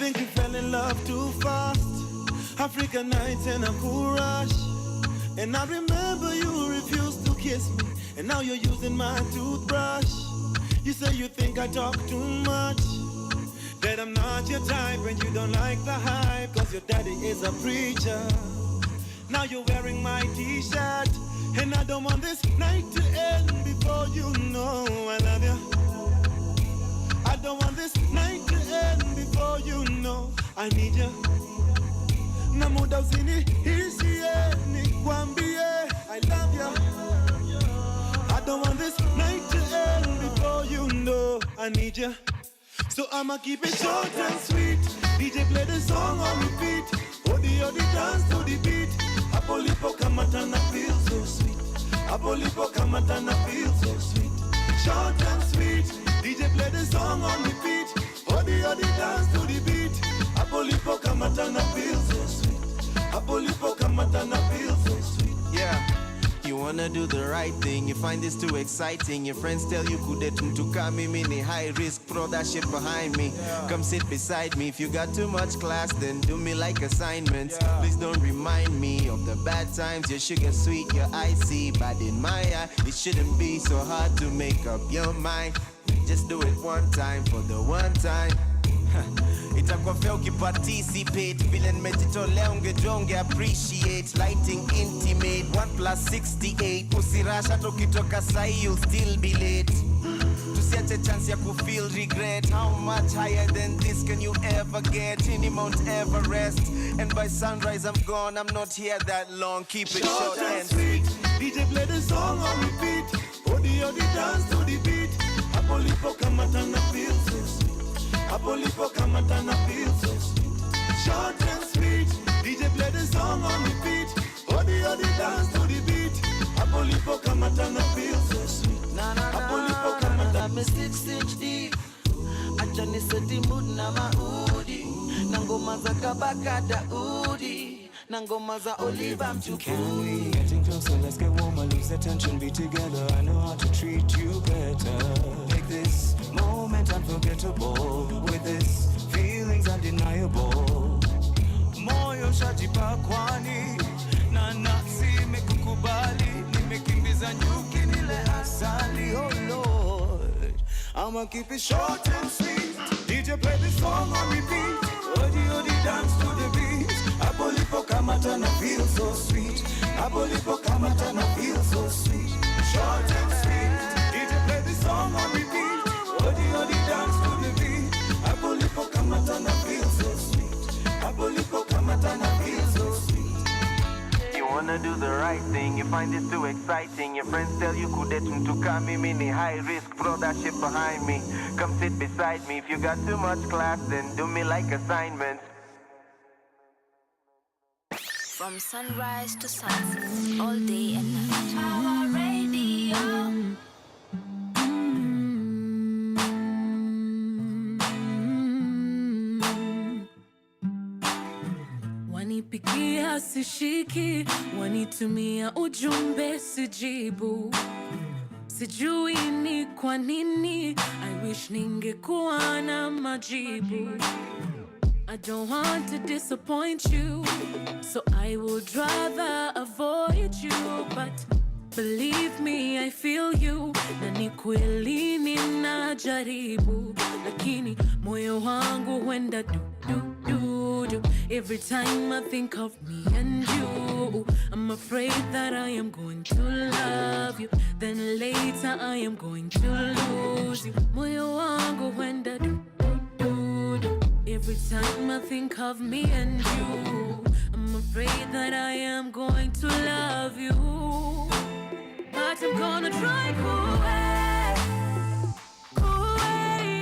think you fell in love too fast. African nights and a cool rush. And I remember you refused to kiss me, and now you're using my toothbrush. You say you think I talk too much, that I'm not your type and you don't like the hype, cause your daddy is a preacher. Now you're wearing my t-shirt, and I don't want this night to end before you know I love you. I don't want this night to end before you know I need you. Na muda usini ishie nikwambie I love you. I don't want this night to end before you know I need you. So I'ma keep it short and sweet. DJ play the song on repeat. Odi dance to the beat. Apolipo kamatana feel so sweet. Apolipo kamatana feel so sweet. Short and sweet. DJ play the song on repeat. Odi dance to the beat. Apolipo kamatana feel so sweet. Apolipo kamatana feel so sweet. Yeah. You wanna do the right thing, you find this too exciting. Your friends tell you kudetum to come mini high risk, throw that shit behind me. Come sit beside me. If you got too much class, then do me like assignments. Please don't remind me of the bad times. Your sugar sweet, your icy, but in my eye, it shouldn't be so hard to make up your mind. Just do it one time for the one time. Itakuwa fair ukiparticipate. Vile nimejitolea ungejua unge appreciate. Lighting intimate 1+68. Usirasha tukitoka sahi you'll still be late. Tusiache chance ya kufeel regret. How much higher than this can you ever get? In Mount Everest. And by sunrise I'm gone, I'm not here that long. Keep it short and sweet. DJ play the song on repeat. Odi dance to the beat. Apolipo kamatana feel so sweet. Apolipo kamatana feel so sweet. Short and sweet. DJ play the song on repeat. Odi dance to the beat. Apolipo kamatana feel so sweet. Apolipo kamatana. I'm a 6-inch deep. Achani seti mood na maudi. Nangoma za kabaka daudi. Nangoma za Oliver Mtukudi. Can we getting closer? Let's get warmer. Lose the tension. Be together. I know how to treat you better. Make this moment unforgettable. With this feelings undeniable. Moyo shajipa kwani na nafsi imekukubali. Nimekimbiza nyuki nile asali. Oh Lord, I'ma keep it short and sweet. DJ play this song on repeat. Odi dance to the beat. Apolipo kamatana feel so sweet. Apolipo kamatana feel so sweet. Short and sweet. DJ play this song on repeat. Odi dance to the beat. Apolipo kamatana feel so sweet. Apolipo kamatana feel so sweet. You wanna do the right thing, you find this too exciting. Your friends tell you kudetum to come mini high risk, throw that shit behind me. Come sit beside me. If you got too much class, then do me like assignments. From sunrise to sunset, all day and night. Power Radio. Wanipigia sishiki, wanitumia ujumbe sijibu. Sijui ni kwa nini, I wish ningekuwa na majibu. I don't want to disappoint you, so I would rather avoid you. But believe me, I feel you. Na ni kweli ninajaribu, lakini moyo wangu huenda du. Every time I think of me and you, I'm afraid that I am going to love you, then later I am going to lose you. Moyo wangu huenda du. Every time I think of me and you, I'm afraid that I am going to love you, but I'm gonna try cool way,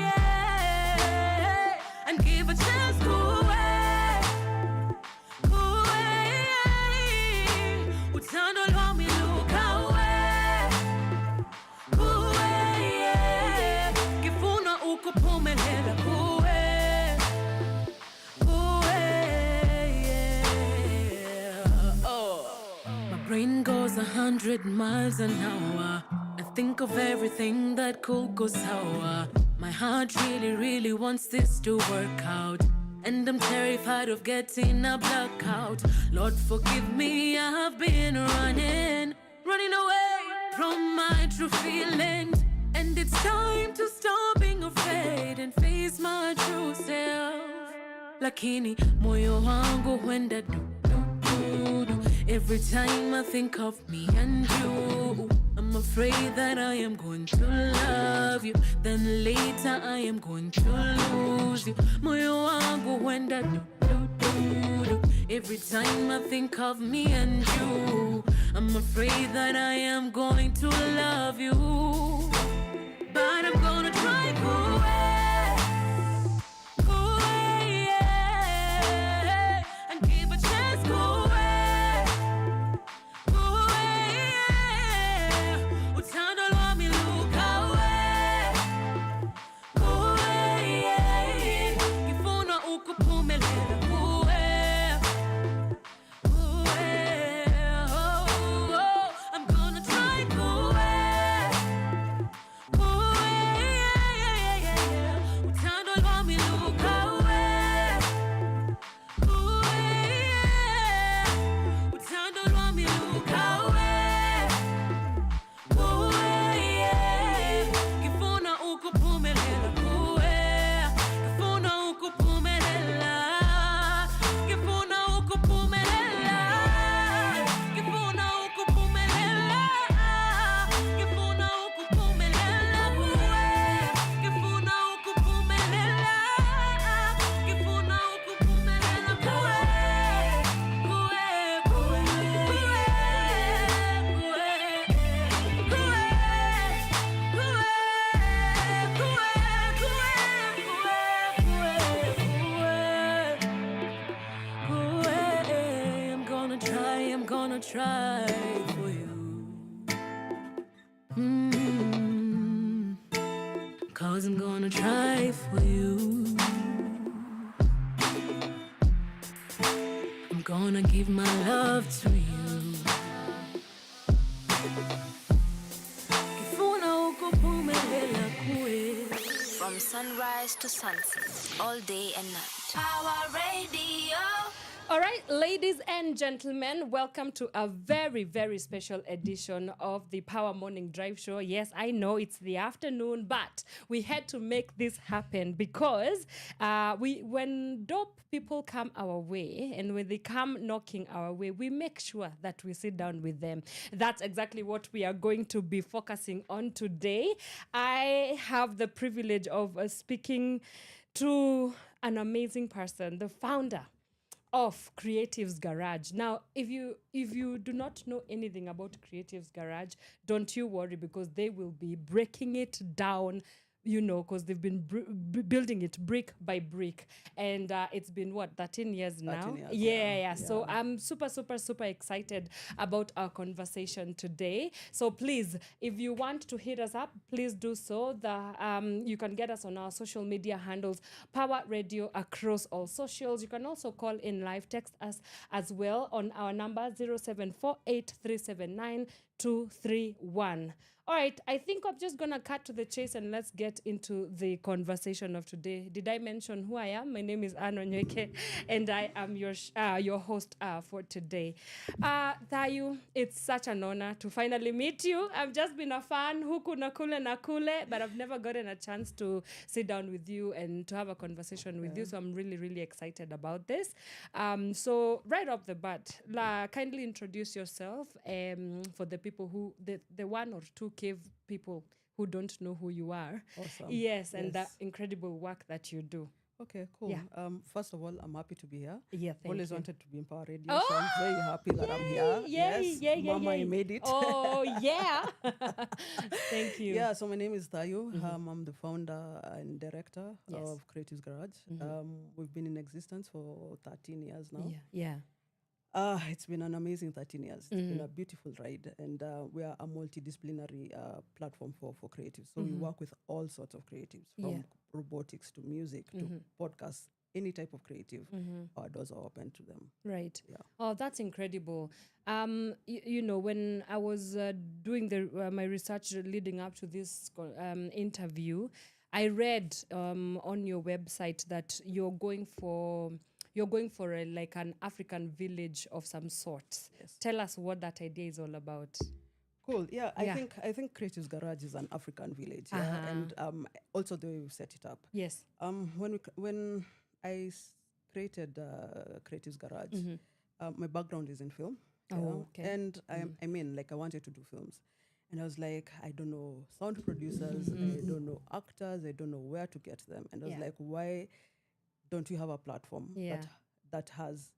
yeah, and give a chance cool way, utando lo mi look away, cool way, yeah, kifuna uko pumelela cool way. Brain goes 100 miles an hour. I think of everything that could go sour. My heart really wants this to work out, and I'm terrified of getting a blackout. Lord, forgive me, I have been running away from my true feelings. And it's time to stop being afraid and face my true self. Lakini moyo wangu huenda du. Every time I think of me and you, I'm afraid that I am going to love you, then later I am going to lose you. Moyo wangu huenda du. Every time I think of me and you, I'm afraid that I am going to love you, but I'm gonna try go away, yeah, and give a chance, go away, yeah. Utando lwa mi look away, go away, yeah. Kifuna ukuphumelela, go away, go away, oh, oh. I'm gonna try go away, go away, yeah, yeah, yeah. Utando lwa mi look away, go away, yeah. Utando lwa mi look away, go away, yeah. Kifuna ukuphumelela, go away. Kifuna ukuphumelela, kifuna ukuphumelela, kifuna ukuphumelela, kifuna ukuphumelela, go away. Kifuna ukuphumelela, kifuna ukuphumelela, go away, go away, go away, go away, go away, go away. I'm gonna try for you. 'Cause I'm gonna try for you. I'm gonna give my love to you. Kifuna ukuphumelela kuwe. From sunrise to sunset, all day and night. Power Radio. All right, ladies and gentlemen, welcome to a very, very special edition of the Power Morning Drive Show. Yes, I know it's the afternoon, but we had to make this happen because when dope people come our way and when they come knocking our way, we make sure that we sit down with them. That's exactly what we are going to be focusing on today. I have the privilege of speaking to an amazing person, the founder of Creatives Garage. Now, if you do not know anything about Creatives Garage, don't you worry, because they will be breaking it down, you know, because they've been building it brick by brick. And it's been, 13 years now? 13 years, yeah. So I'm super, super, super excited about our conversation today. So please, if you want to hit us up, please do so. You can get us on our social media handles, Power Radio across all socials. You can also call in live, text us as well on our number 0748379231. All right, I think I'm just going to cut to the chase and let's get into the conversation of today. Did I mention who I am? My name is Wanyoike and I am your host for today. Thayu, it's such an honor to finally meet you. I've just been a fan, huku na kule, but I've never gotten a chance to sit down with you and to have a conversation with you. So I'm really, really excited about this. So right off the bat, kindly introduce yourself for the people who, the one or two cave people who don't know who you are. Awesome. Yes, and the incredible work that you do. Okay, cool. Yeah. First of all, I'm happy to be here. Yeah, thank Always you. wanted to be in Power Radio, so I'm very happy that I'm here. Mama, you made it. Oh, yeah. Thank you. Yeah, so my name is Thayu. I'm the founder and director of Creatives Garage. We've been in existence for 13 years now. Yeah. It's been an amazing 13 years. It's been a beautiful ride, and we are a multidisciplinary platform for creatives. So we work with all sorts of creatives, from robotics to music to podcasts, any type of creative. Our doors are open to them. Right. Yeah. Oh, that's incredible. You know, when I was doing my research leading up to this interview, I read on your website that you're going for like an African village of some sort. Yes. Tell us what that idea is all about. Cool. Yeah, Yeah. I think Creative's Garage is an African village. Yeah, and also the way we set it up. Yes. When I created Creative's Garage, my background is in film. Oh, okay. And I mean, like I wanted to do films. And I was like, I don't know sound producers, I don't know actors, I don't know where to get them. And I was like, why don't you have a platform that has,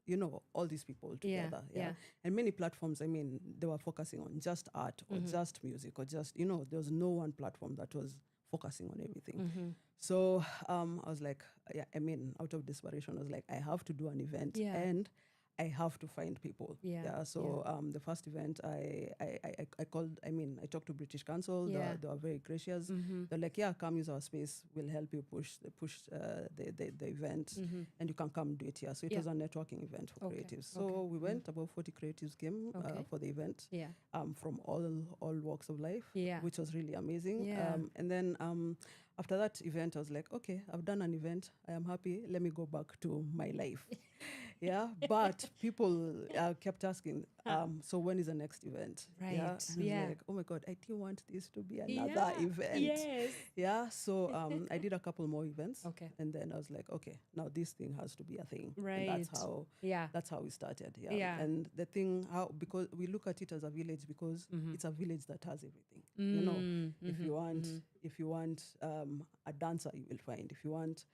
all these people together? Yeah. And many platforms, I mean, they were focusing on just art or just music or just, there was no one platform that was focusing on everything. So I was like, out of desperation, I was like, I have to do an event and I have to find people. So the first event I called, I talked to British Council. They were very gracious. They're like, come use our space. We'll help you push the event and you can come do it here. So it was a networking event for creatives. So we went, about 40 creatives came for the event from all walks of life, which was really amazing. And then after that event, I was like, okay, I've done an event. I am happy. Let me go back to my life. But people kept asking, so when is the next event? Right. And I was like, oh my God, I didn't want this to be another event. So I did a couple more events. And then I was like, okay, now this thing has to be a thing. Right. And that's how we started. And the thing, because we look at it as a village because it's a village that has everything. If you want a dancer, you will find. If you want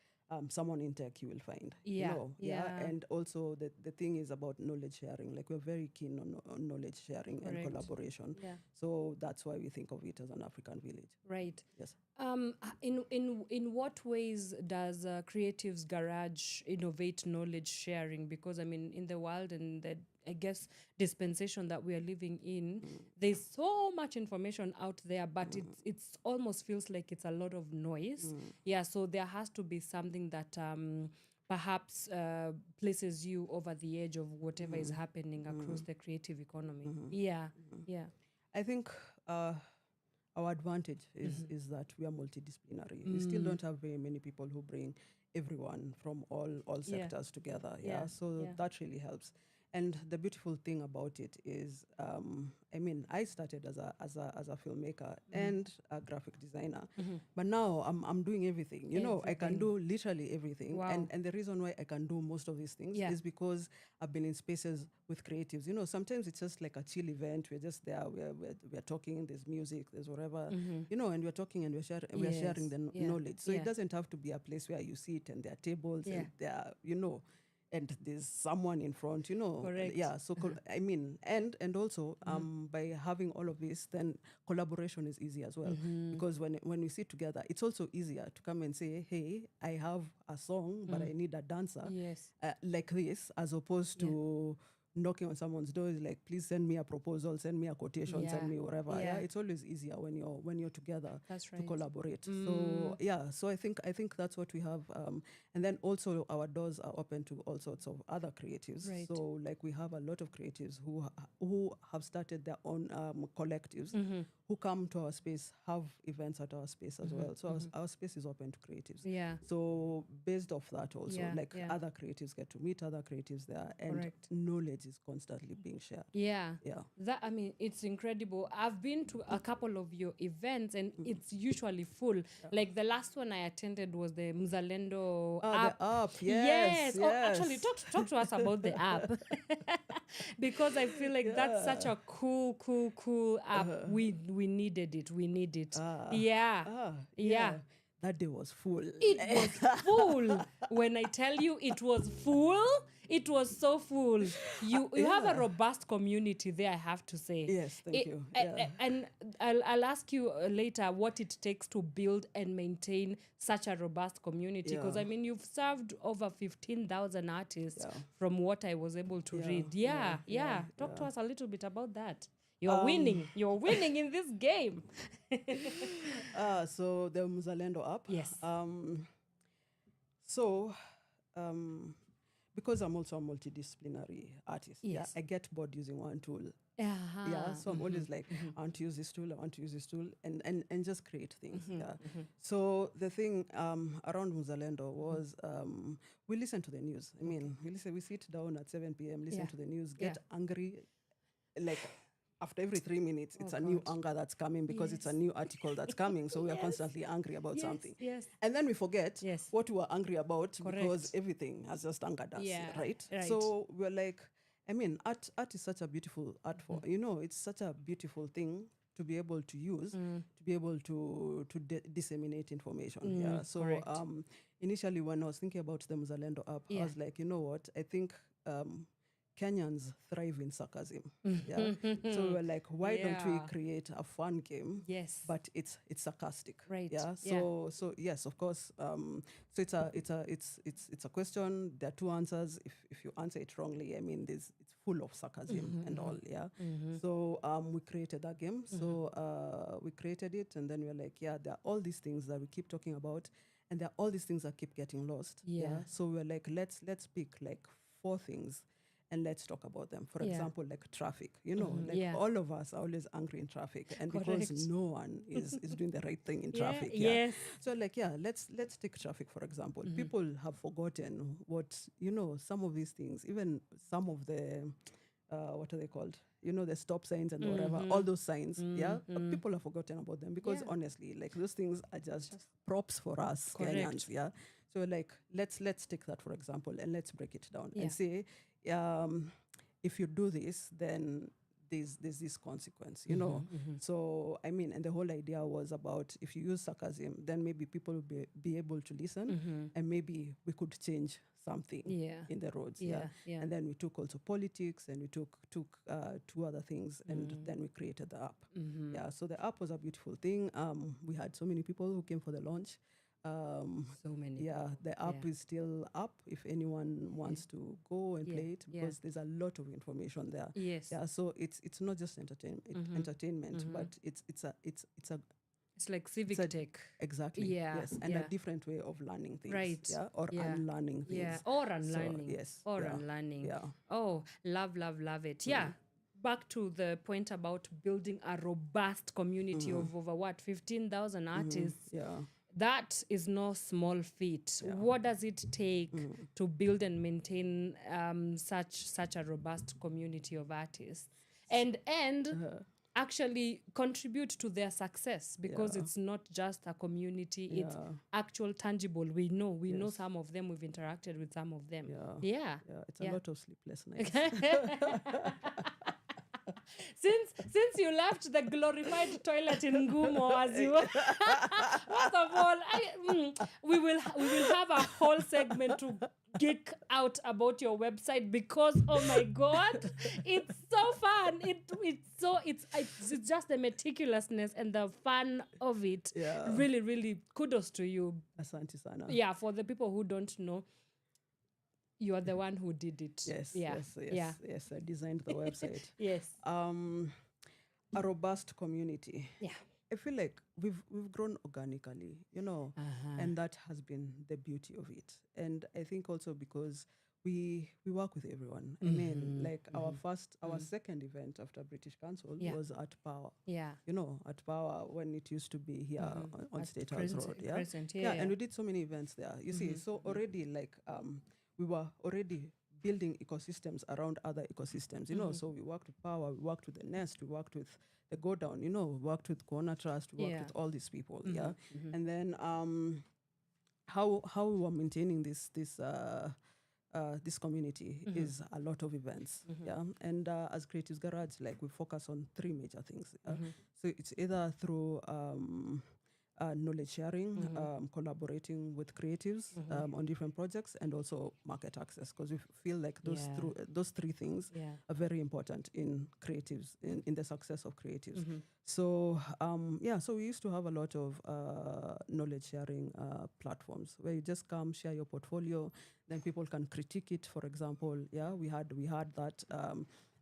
someone in tech, you will find. And also the thing is about knowledge sharing. Like we're very keen on knowledge sharing and collaboration. So that's why we think of it as an African village. Right. Yes. In what ways does Creative's Garage innovate knowledge sharing? Because I mean, in the world and the, I guess, dispensation that we are living in, there's so much information out there, but it's almost feels like it's a lot of noise. So there has to be something that perhaps places you over the edge of whatever is happening across the creative economy. I think our advantage is that we are multidisciplinary. We still don't have very many people who bring everyone from all sectors together. So that really helps. And the beautiful thing about it is, I started as a filmmaker and a graphic designer, but now I'm doing everything. I can do literally everything. Wow. And the reason why I can do most of these things is because I've been in spaces with creatives. Sometimes it's just like a chill event. We're just there. We're talking. There's music. There's whatever. And we're talking and we're sharing the knowledge. So it doesn't have to be a place where you sit and there are tables and there are, and there's someone in front, Correct. So and also by having all of this, then collaboration is easy as well, because when we sit together, it's also easier to come and say, hey, I have a song but I need a dancer like this, as opposed to knocking on someone's door is like, please send me a proposal, send me a quotation, send me whatever. It's always easier when you're together to collaborate. So I think that's what we have. And then also our doors are open to all sorts of other creatives. Right. So like we have a lot of creatives who have started their own collectives who come to our space, have events at our space as well. So our space is open to creatives. So based off that also, other creatives get to meet other creatives there, and knowledge is constantly being shared. That, I mean, it's incredible. I've been to a couple of your events and it's usually full. Like the last one I attended was the Mzalendo app. The app, yes. Oh, actually, talk to us about the app. Because I feel like that's such a cool app. We needed it. We need it. That day was full. It was full. When I tell you it was full, it was so full. You have a robust community there, I have to say. Yes, thank you. And I'll ask you later what it takes to build and maintain such a robust community. Because, I mean, you've served over 15,000 artists from what I was able to read. Talk to us a little bit about that. You're winning. You're winning in this game. So the Mzalendo app. Yes. because I'm also a multidisciplinary artist, Yes. I get bored using one tool. Uh-huh. Yeah, so I'm always like, I want to use this tool, I want to use this tool, and just create things. So the thing around Muzalendo was we listen to the news. I mean, we sit down at 7 p.m., listen to the news, get angry, like after every 3 minutes, it's a new anger that's coming because it's a new article that's coming. So we are constantly angry about something. Yes. And then we forget Yes. what we were angry about because Correct. everything has just angered us, Yeah, right? right. So we're like, I mean, art is such a beautiful art form. You know, it's such a beautiful thing to be able to use, to be able to disseminate information. Yeah. So correct. initially when I was thinking about the Muzalendo app, I was like, you know what? I think Kenyans thrive in sarcasm. Yeah. So we were like, why don't we create a fun game? Yes. But it's sarcastic. Right. Yeah. So yes, of course. So it's a question. There are two answers. If you answer it wrongly, I mean, it's full of sarcasm and all. Yeah. So we created that game. So we created it, and then we were like, there are all these things that we keep talking about, and there are all these things that keep getting lost. Yeah. So we're like, let's pick like 4 things and let's talk about them. For example, like traffic. You know, all of us are always angry in traffic, and because no one is doing the right thing in traffic. Yes. So like, let's take traffic, for example. People have forgotten what, some of these things, even some of the what are they called? The stop signs and whatever, all those signs, but people have forgotten about them because honestly, like those things are just props for us Kenyans, So like, let's take that for example, and let's break it down and say, if you do this, then there's this consequence, So I mean, and the whole idea was about if you use sarcasm, then maybe people will be able to listen, and maybe we could change something in the roads. And then we took also politics, and we took 2 other things, and then we created the app. So the app was a beautiful thing. We had so many people who came for the launch. So many. Yeah, the app is still up if anyone wants to go and play it, because there's a lot of information there. Yes. Yeah, so it's not just entertainment, but it's like civic tech. Exactly. Yeah. Yes, and a different way of learning things. Right. Yeah, or unlearning things. Yeah, or unlearning. So, yes. Or unlearning. Yeah. Oh, love it. Yeah. Back to the point about building a robust community of over 15,000 artists. Yeah. That is no small feat. What does it take to build and maintain such a robust community of artists, and actually contribute to their success? Because it's not just a community; it's actual tangible. We know some of them. We've interacted with some of them. Yeah. It's a lot of sleepless nights. Since you left the glorified toilet in Ngumo, as you first of all, we will have a whole segment to geek out about your website, because oh my god, it's so fun. It's just the meticulousness and the fun of it. Really, really kudos to you. Asante sana. Yeah, for the people who don't know, you are the one who did it. Yes, I designed the website. Yes. A robust community. Yeah. I feel like we've grown organically, and that has been the beauty of it. And I think also because we work with everyone. I mean, like our second event after British Council was at Pawa. Yeah. At Pawa, when it used to be here on State House Road. Yeah. And we did so many events there. You see, so already like we were already building ecosystems around other ecosystems, so we worked with Pawa, we worked with the Nest, we worked with the Go Down, we worked with Corona Trust, we worked with all these people, and then how we were maintaining this community is a lot of events, and as Creatives Garage, like we focus on 3 major things. So it's either through knowledge sharing, collaborating with creatives on different projects, and also market access, because we feel like those 3 things are very important in creatives, in the success of creatives. So so we used to have a lot of knowledge sharing platforms where you just come, share your portfolio, then people can critique it. For example, we had that.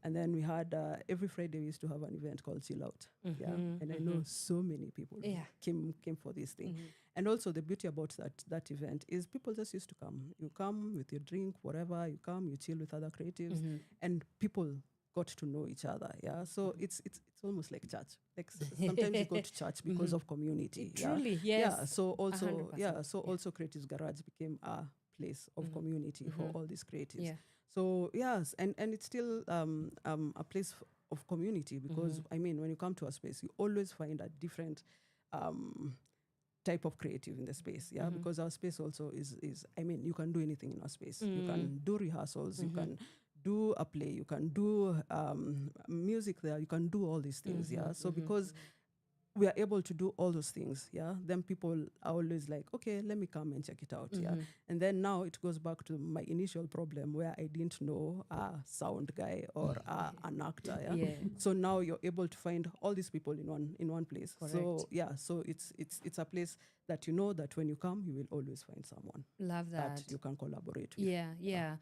And then we had every Friday we used to have an event called Chill Out. Yeah, and I know so many people came for this thing. And also the beauty about that event is people just used to come. You come with your drink, whatever. You come, you chill with other creatives, and people got to know each other. Yeah, so it's almost like church. Like sometimes you go to church because of community. Truly, yes. Yeah. So also 100%. also Creatives Garage became a place of community for all these creatives. Yeah. So yes, and it's still a place of community because I mean, when you come to a space, you always find a different type of creative in the space, because our space also is I mean, you can do anything in our space. You can do rehearsals, you can do a play, you can do music there, you can do all these things, so because we are able to do all those things, then people are always like, okay, let me come and check it out, and then now it goes back to my initial problem where I didn't know a sound guy or an actor, so now you're able to find all these people in one place. Correct. So so it's a place that you know that when you come you will always find someone Love that. you can collaborate with. Yeah.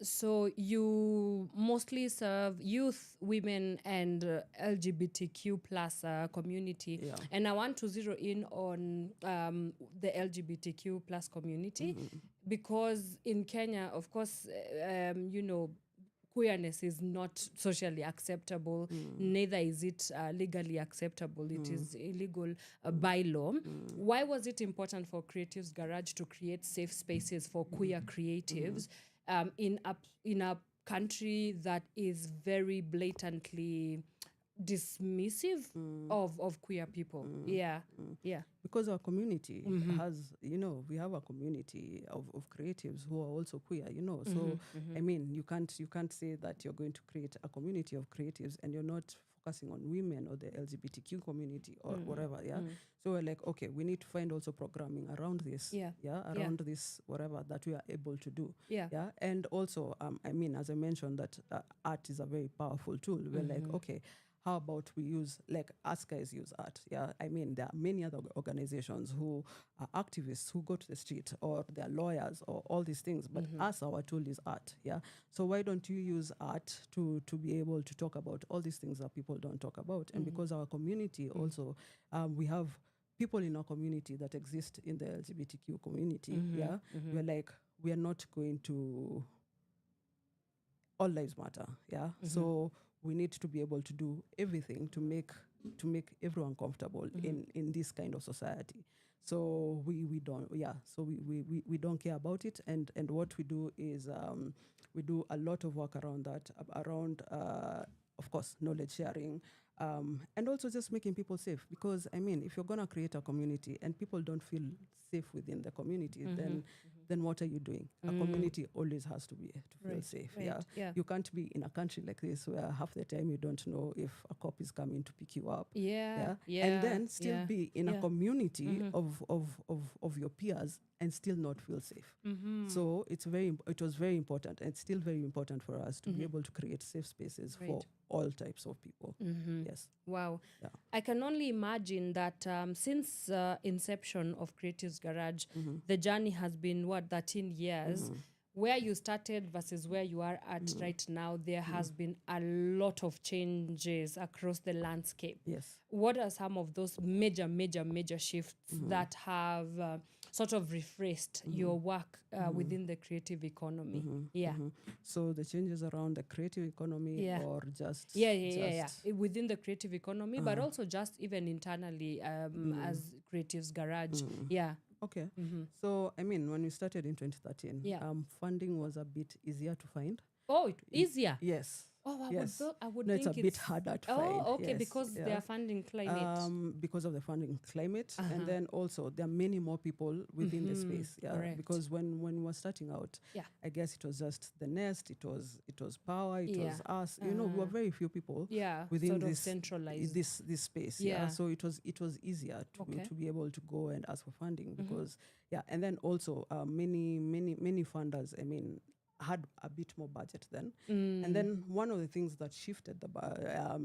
So you mostly serve youth, women, and LGBTQ plus community. And I want to zero in on the LGBTQ plus community because in Kenya, of course, queerness is not socially acceptable. Neither is it legally acceptable. It is illegal by law. Why was it important for Creatives Garage to create safe spaces for queer creatives in a country that is very blatantly dismissive of queer people? Because our community has, we have a community of creatives who are also queer, so I mean, you can't say that you're going to create a community of creatives and you're not focusing on women or the LGBTQ community or whatever. So we're like, okay, we need to find also programming around this, around this whatever that we are able to do. And also I mean, as I mentioned, that art is a very powerful tool. We're like, okay, how about we use, like us guys use art? I mean, there are many other organizations who are activists who go to the street, or they're lawyers, or all these things. But us, our tool is art. So why don't you use art to be able to talk about all these things that people don't talk about? And because our community also, we have people in our community that exist in the LGBTQ community. We're like, we are not going to. All lives matter. So we need to be able to do everything to make everyone comfortable in this kind of society. So we don't we don't care about it, and what we do is we do a lot of work around that, around of course knowledge sharing, and also just making people safe, because I mean, if you're gonna create a community and people don't feel safe within the community, then what are you doing? A community always has to feel safe. You can't be in a country like this where half the time you don't know if a cop is coming to pick you up. And then still be in a community of your peers and still not feel safe. So it was very important, and it's still very important for us to be able to create safe spaces for all types of people. Yes. Wow. I can only imagine that since inception of Creatives Garage, the journey has been 13 years. Where you started versus where you are at right now, there has been a lot of changes across the landscape. Yes. What are some of those major shifts that have sort of rephrased your work within the creative economy? So the changes around the creative economy, or just within the creative economy, but also just even internally as Creatives Garage. Okay. So, I mean, when we started in 2013, funding was a bit easier to find. Oh, easier? Yes. Oh, I would no, think it's a bit harder to find. Oh, okay, yes, because their funding climate. Because of the funding climate, and then also there are many more people within the space. Correct. Because when we were starting out, I guess it was just the Nest, it was Pawa, it was us. We were very few people. Within sort of this centralized. this space. So it was easier to be able to go and ask for funding, because and then also many funders, I mean, had a bit more budget then. And then one of the things that shifted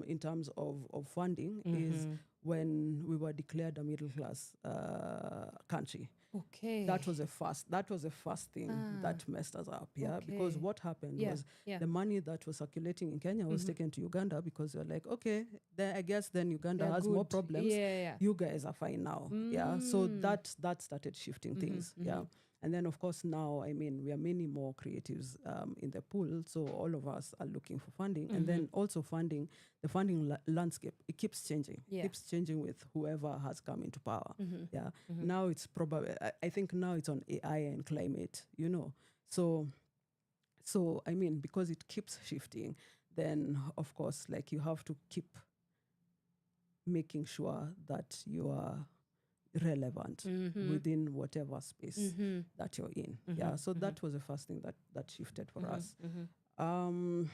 in terms of funding is when we were declared a middle class country. Okay. That was the first thing that messed us up, because Okay. what happened Yeah, was yeah. the money that was circulating in Kenya was taken to Uganda, because they're like, okay, then I guess then Uganda They're has more good. problems. Yeah. You guys are fine now. Yeah. So that started shifting things. Yeah. And then of course now, I mean, we are many more creatives in the pool, so all of us are looking for funding, and then also the funding landscape, it keeps changing. Yeah. Keeps changing with whoever has come into power. Yeah. Now it's probably, I think now it's on AI and climate, So I mean, because it keeps shifting, then of course, like, you have to keep making sure that you are relevant within whatever space that you're in. Yeah. So that was the first thing that shifted for us. And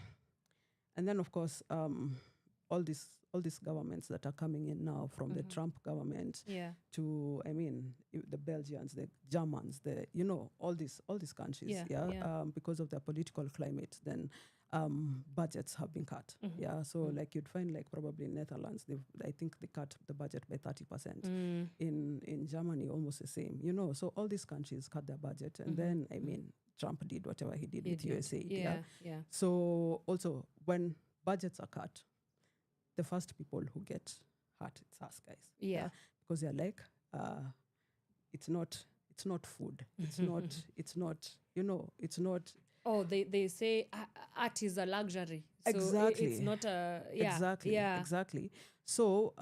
then of course, all these governments that are coming in now, from the Trump government Yeah. to, I mean, the Belgians, the Germans, all these countries, because of their political climate, then budgets have been cut. Yeah, so like you'd find, like, probably in Netherlands, I think they cut the budget by 30%. In Germany, almost the same. So all these countries cut their budget, and then, I mean, Trump did whatever he did with USA. Yeah. So also, when budgets are cut, the first people who get hurt, it's us guys. Yeah. Because they're like, it's not food. It's not, it's not. Oh, they say art is a luxury. So Exactly. it's not a Exactly. Yeah. Exactly. So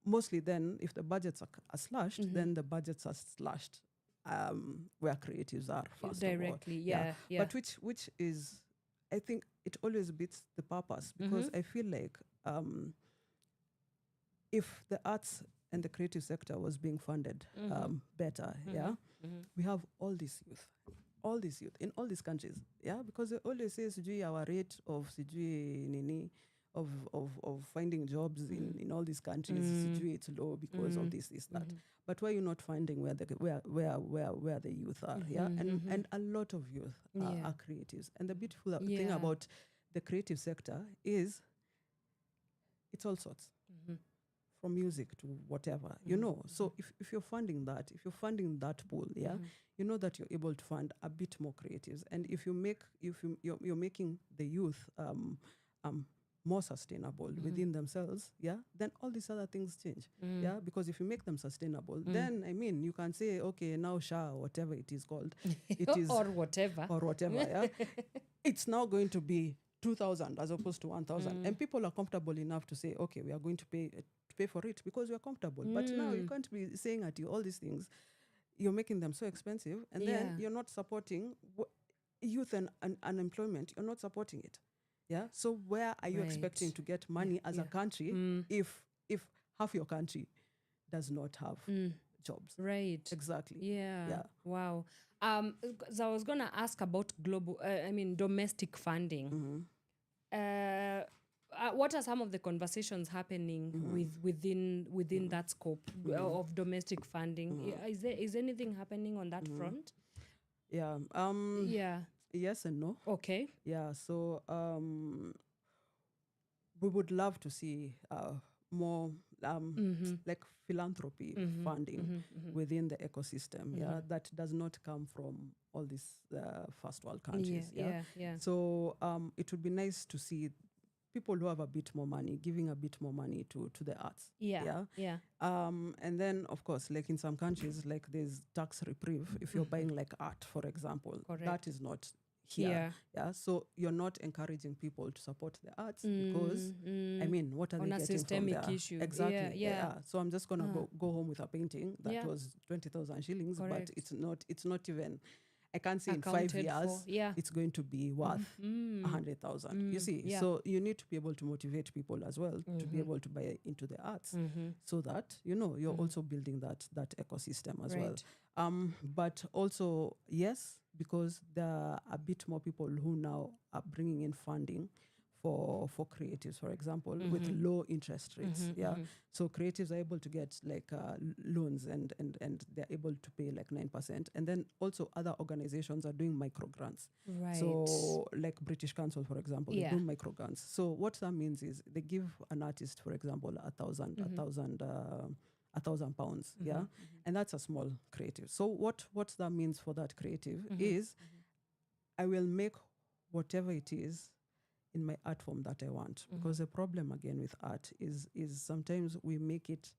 mostly then, if the budgets are slashed, then the budgets are slashed where creatives are first Directly, of all. yeah. But which is, I think it always beats the purpose, because I feel like if the arts and the creative sector was being funded better, we have all this youth in all these countries, because they always say, sijui, our rate of sijui nini of finding jobs in all these countries, sijui, it's low because of this that. But why are you not finding where the youth are? And a lot of youth are creatives. And the beautiful thing about the creative sector is it's all sorts. From music to whatever, So if you're funding that pool, you know that you're able to fund a bit more creatives. And if you're making the youth more sustainable within themselves, then all these other things change. Because if you make them sustainable, then, I mean, you can say, okay, now SHA, whatever it is called, it is or whatever, it's now going to be 2,000 as opposed to 1,000, and people are comfortable enough to say, okay, we are going to pay for it because we are comfortable. But now you can't be saying at you all these things. You're making them so expensive, and then you're not supporting youth and unemployment. You're not supporting it. So where are you expecting to get money as a country if half your country does not have jobs? Right. Exactly. Yeah. Wow. So I was gonna ask about domestic funding. What are some of the conversations happening within that scope of domestic funding? Is anything happening on that front? Yes and no. Okay. So we would love to see more like philanthropy funding within the ecosystem. That does not come from all these first world countries. So it would be nice to see people who have a bit more money giving a bit more money to the arts. And then, of course, like in some countries, like there's tax reprieve if you're buying like art, for example. Correct. That is not here. So you're not encouraging people to support the arts because, I mean, what are On they a getting systemic from there? issue. Exactly. So I'm just gonna go home with a painting that was 20,000 shillings, Correct. but it's not even. I can't say in 5 Accounted years for, it's going to be worth 100,000. You see, so you need to be able to motivate people as well to be able to buy into the arts, so that you're also building that ecosystem as well. But also, yes, because there are a bit more people who now are bringing in funding for creatives, for example, with low interest rates. So creatives are able to get like loans and they're able to pay like 9%. And then also other organizations are doing micro grants. Right. So like British Council, for example, they do micro grants. So what that means is they give an artist, for example, 1,000 £1,000. Yeah, and that's a small creative. So what that means for that creative is I will make whatever it is in my art form that I want. Because the problem again with art is sometimes we make it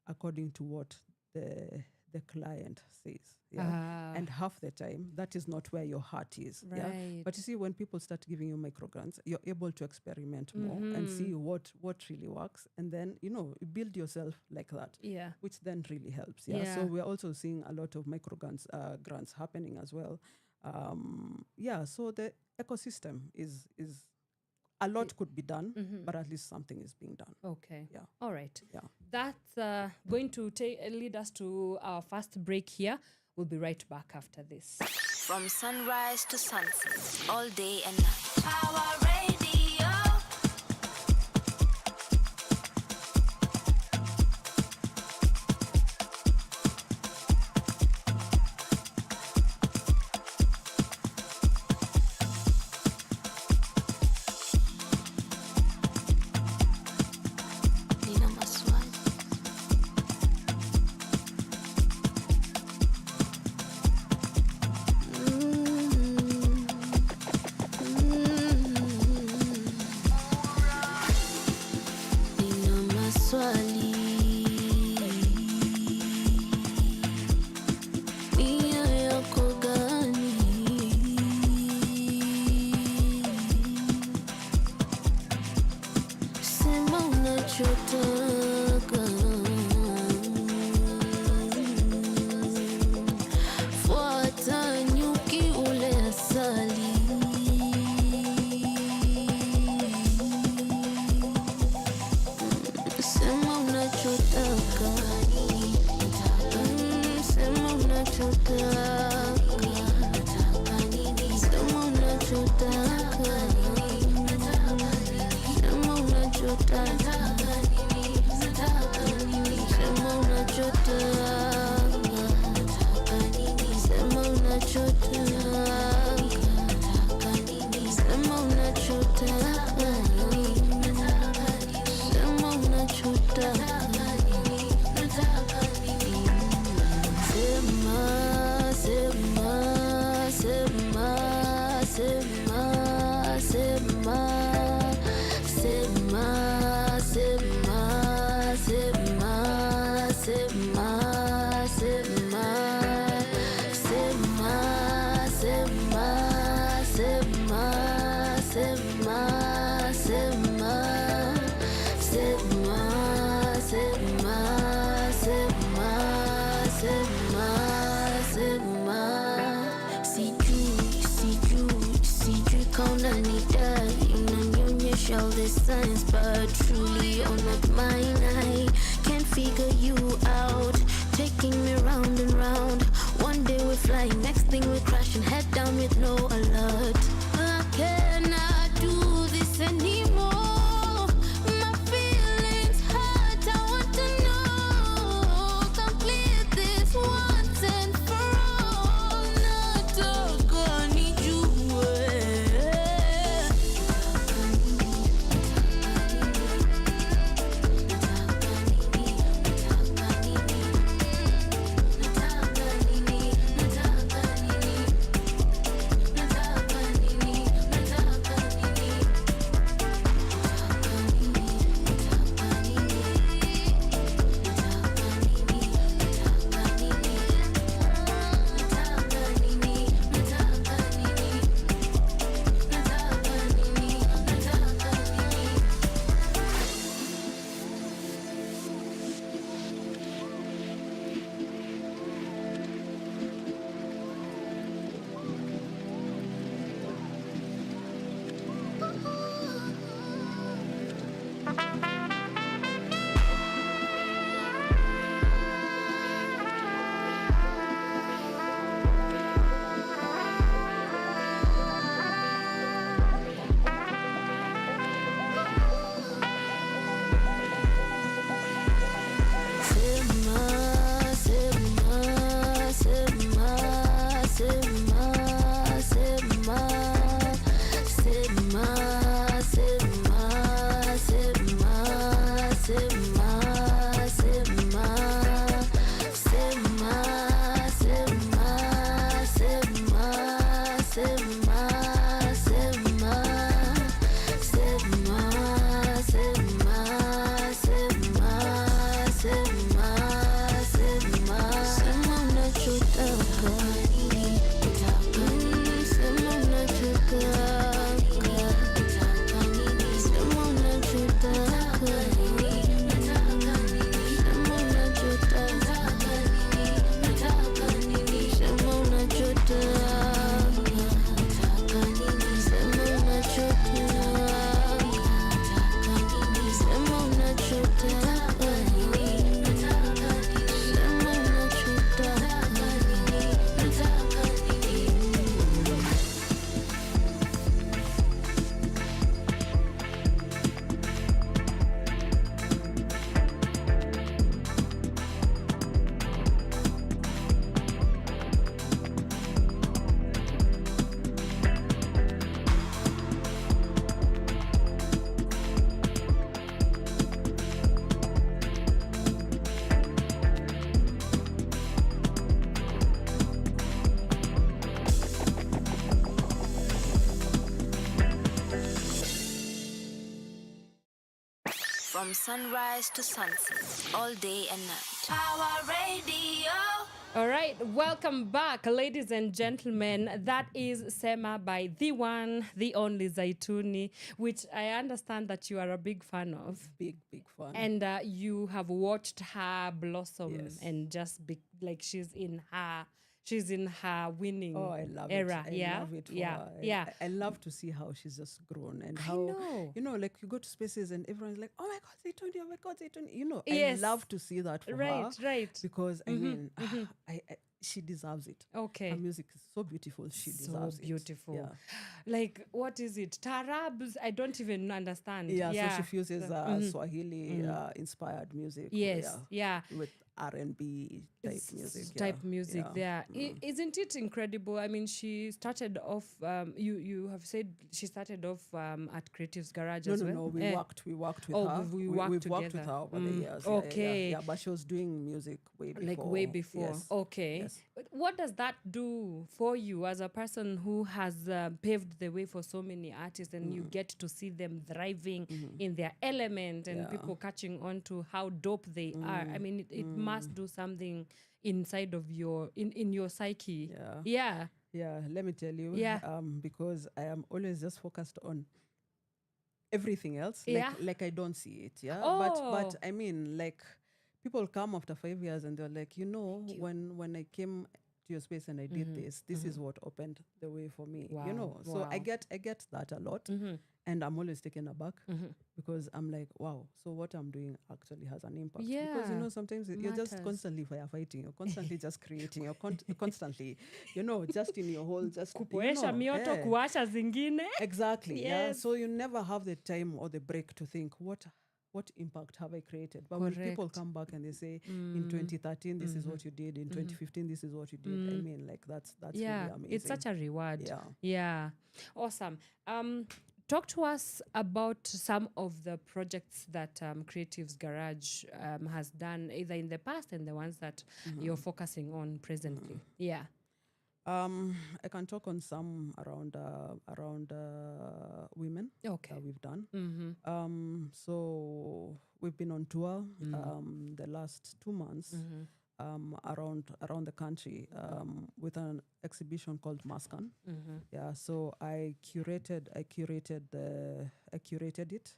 according to what the client says. Yeah. And half the time that is not where your heart is. Right. Yeah. But you see, when people start giving you microgrants, you're able to experiment more and see what really works, and then you build yourself like that. Yeah. Which then really helps. Yeah. So we're also seeing a lot of microgrants grants happening as well. So the ecosystem is a lot could be done, but at least something is being done. Okay. Yeah. All right. Yeah. That's going to lead us to our first break here. We'll be right back after this. From sunrise to sunset, all day and night. Power Radio. All this science, but truly you're not mine. I can't figure you out, taking me round and round. One day we're flying, next thing we're crashing, head down with no alert. I cannot do this anymore. My feelings hurt, I want to know. Complete this once and for all. Not gonna need you. From sunrise to sunset, all day and night. Power Radio. All right, welcome back, ladies and gentlemen. That is Sema by the one, the only Zaituni, which I understand that you are a big fan of. Big fan. And you have watched her blossom Yes. and just be like she's in her winning I love era. it. I love it for her. I love to see how she's just grown and how, like you go to spaces and everyone's like, oh my God, Zaituni, oh my God, Zaituni. Yes. I love to see that for her. Right. Because, she deserves it. Okay. Her music is so beautiful. She deserves it. So beautiful. Yeah. Like, what is it? Tarabs? I don't even understand. So she fuses Swahili inspired music. Yes. Yeah. With R&B type music. Type music there. Mm. Isn't it incredible? I mean, she started off, you have said she started off at Creative's Garage as well? No, we worked with her. We've worked together. with her over the years. Okay. Yeah, but she was doing music way before. Like way before. Yes. Okay. Yes. But what does that do for you as a person who has paved the way for so many artists and you get to see them thriving in their element and people catching on to how dope they are? I mean, it must do something inside of your psyche. Yeah. Let me tell you. Yeah. Because I am always just focused on everything else. Like I don't see it. Yeah. But I mean, like, people come after 5 years and they're like, when I came to your space and I did this is what opened the way for me. Wow. So I get that a lot. And I'm always taken aback because I'm like, wow, so what I'm doing actually has an impact. Yeah. Because, sometimes you're just constantly firefighting, you're constantly just creating, you're constantly, just in your whole, just, kupoesha mioto kuwasha zingine. Exactly. Yes. Yeah. So you never have the time or the break to think, what impact have I created? But when people come back and they say, in 2013, this is what you did. In 2015, this is what you did. I mean, like, that's really amazing. It's such a reward. Yeah. Awesome. Talk to us about some of the projects that Creative's Garage has done, either in the past and the ones that you're focusing on presently. Yeah. I can talk on some around women that we've done. So we've been on tour the last 2 months around the country with an exhibition called Maskan. Yeah, so I curated it.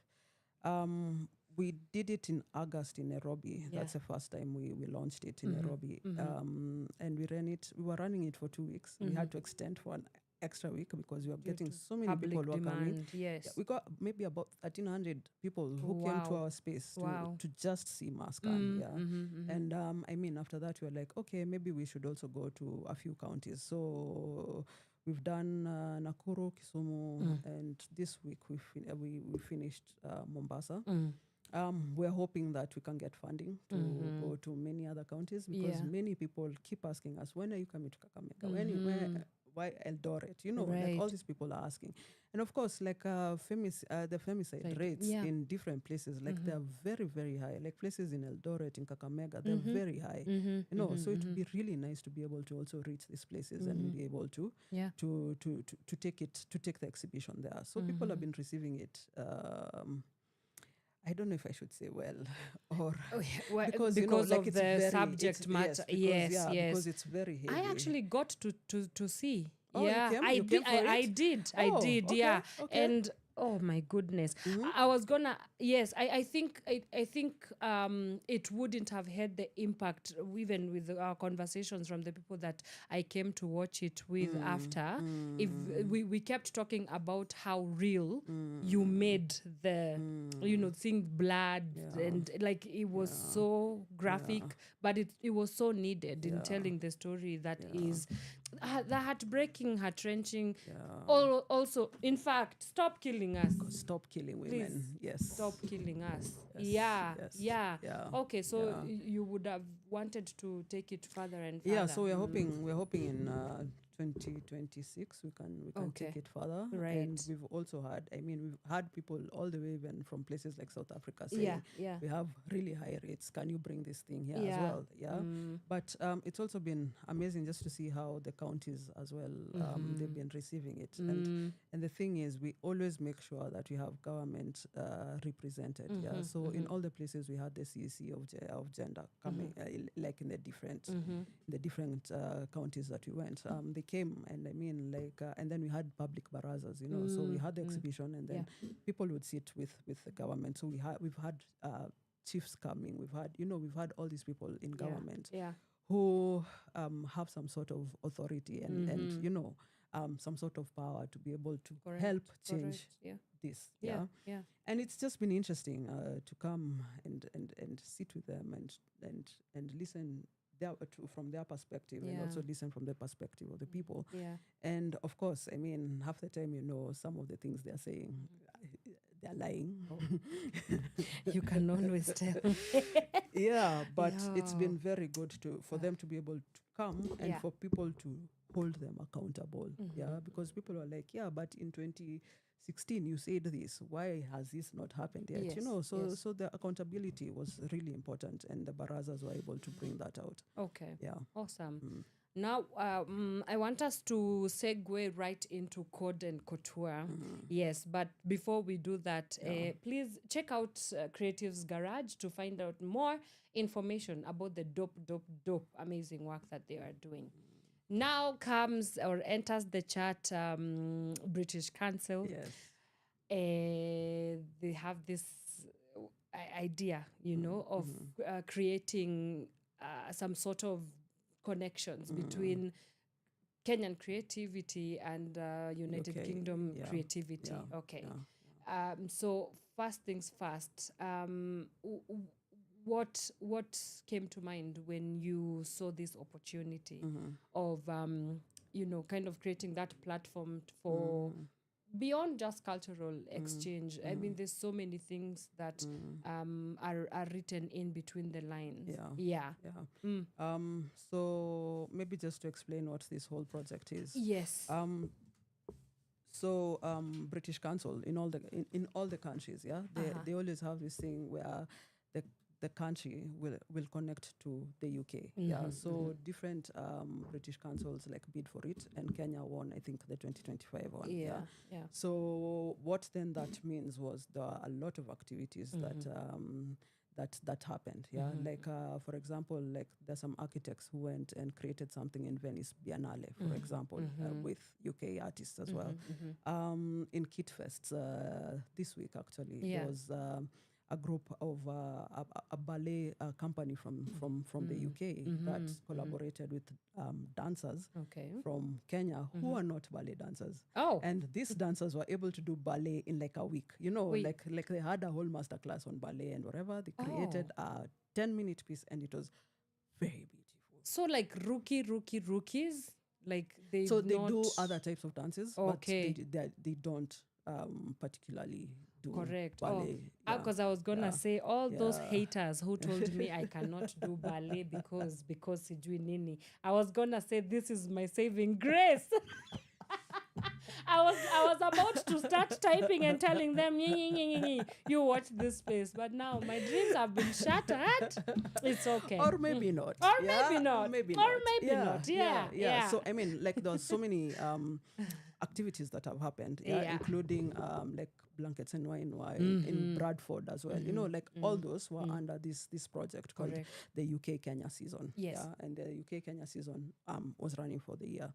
We did it in August in Nairobi. That's the first time we launched it in Nairobi. And we were running it for 2 weeks. We had to extend for an extra week because we were getting so many people who were coming. Yes. Yeah, we got maybe about 1,300 people who came to our space to just see Maskan. And I mean, after that, we were like, okay, maybe we should also go to a few counties. So we've done Nakuru, Kisumu, and this week we finished Mombasa. We're hoping that we can get funding to go to many other counties because many people keep asking us, when are you coming to Kakamega? Why Eldoret? Like all these people are asking. And of course, like the femicide rates in different places, like they're very, very high. Like places in Eldoret, in Kakamega, they're very high. So it would be really nice to be able to also reach these places and be able to take the exhibition there. So people have been receiving it. I don't know if I should say well or because of it's the subject matter. Yes, because it's very heavy. I actually got to see. Oh, I did. Okay, yeah. okay. And oh my goodness, I was gonna. Yes, I think it wouldn't have had the impact even with our conversations from the people that I came to watch it with after. If we kept talking about how real you made the seeing blood and like it was so graphic, but it was so needed in telling the story that is the heartbreaking, heart-wrenching. Also, in fact, stop killing us. Stop killing women. Please. Yes. Stop killing us. Yes. Yeah. Yeah. Okay, so you would have wanted to take it further and further. Yeah, so we're hoping in 2026 we can Okay. take it further. Right. And we've also had, we've had people all the way even from places like South Africa saying, Yeah. we have really high rates, can you bring this thing here as Yeah. well? Yeah. But it's also been amazing just to see how the counties as well, they've been receiving it. And the thing is, we always make sure that we have government represented. Yeah. So in all the places we had the CEC of gender coming, like in the different counties that we went. They came, and and then we had public barazas, so we had the exhibition, and then people would sit with the government. So we've had chiefs coming. We've had all these people in government who have some sort of authority and some sort of power to be able to help change this. Yeah. And it's just been interesting to come and sit with them and listen from their perspective, and also listen from the perspective of the people. And of course, half the time, some of the things they're saying, they're lying. You can always tell. Yeah, but it's been very good for them to be able to come and for people to hold them accountable. Yeah, because people are like, but in 2016 you said this, why has this not happened yet? So the accountability was really important, and the barazas were able to bring that out. Okay. Yeah. Awesome. Now, I want us to segue right into code and couture. Yes, but before we do that, please check out Creative's Garage to find out more information about the dope, amazing work that they are doing. Now comes or enters the chat British Council. Yes. They have this idea, of creating some sort of connections between Kenyan creativity and United Kingdom creativity. Yeah. Okay. So first things first, what came to mind when you saw this opportunity of kind of creating that platform for beyond just cultural exchange? There's so many things that are written in between the lines. So maybe just to explain what this whole project is. Yes. So British Council in all the countries, they always have this thing where the country will connect to the UK. So different British councils like bid for it, and Kenya won, I think, the 2025 one. Yeah. So what then that means was there are a lot of activities that happened. Like for example, like there's some architects who went and created something in Venice Biennale, for example, with UK artists as well. In Kit Fests this week, actually, there was a group of a ballet company from the UK that collaborated with dancers from Kenya who are not ballet dancers. Oh. And these dancers were able to do ballet in like a week. Like they had a whole masterclass on ballet and whatever. They created a 10-minute piece, and it was very beautiful. So like rookies? Like they do other types of dances, Okay. but they don't particularly do Correct. ballet. Because I was gonna say all those haters who told me I cannot do ballet because sijui nini. I was gonna say this is my saving grace. I was about to start typing and telling them, you watch this space. But now my dreams have been shattered. It's okay. Or maybe not. Or maybe not. Maybe or not. maybe not. Yeah. So like there are so many activities that have happened, including like Blankets and Wine in Bradford as well. All those were under this project called the UK Kenya season. Yes. And the UK Kenya season was running for the year.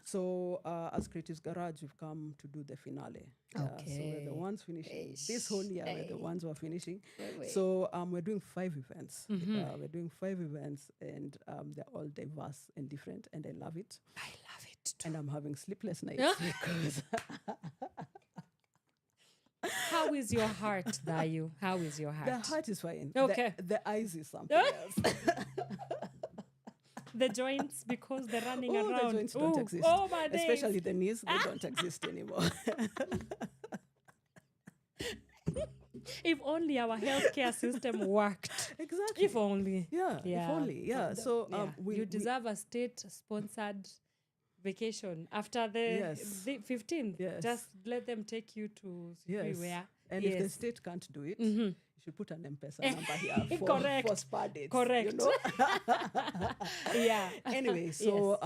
So as Creatives Garage, we've come to do the finale. Okay. So we're the ones finishing this whole year. We're the ones who are finishing. So we're doing 5 events. We're doing 5 events, and they're all diverse and different, and I love it. I love it too. And I'm having sleepless nights because... How is your heart, Thayu? How is your heart? The heart is fine. Okay. The eyes is something else. The joints, because they're running around. The joints don't exist. Oh, my days. Especially the knees, they don't exist anymore. If only our healthcare system worked. Exactly. If only. Yeah. If only. Yeah. So you deserve a state-sponsored vacation after the 15th. Yes. Just let them take you to where. And if the state can't do it, you should put an M-Pesa number here for spa dates. Correct. You know? Yeah. Anyway, so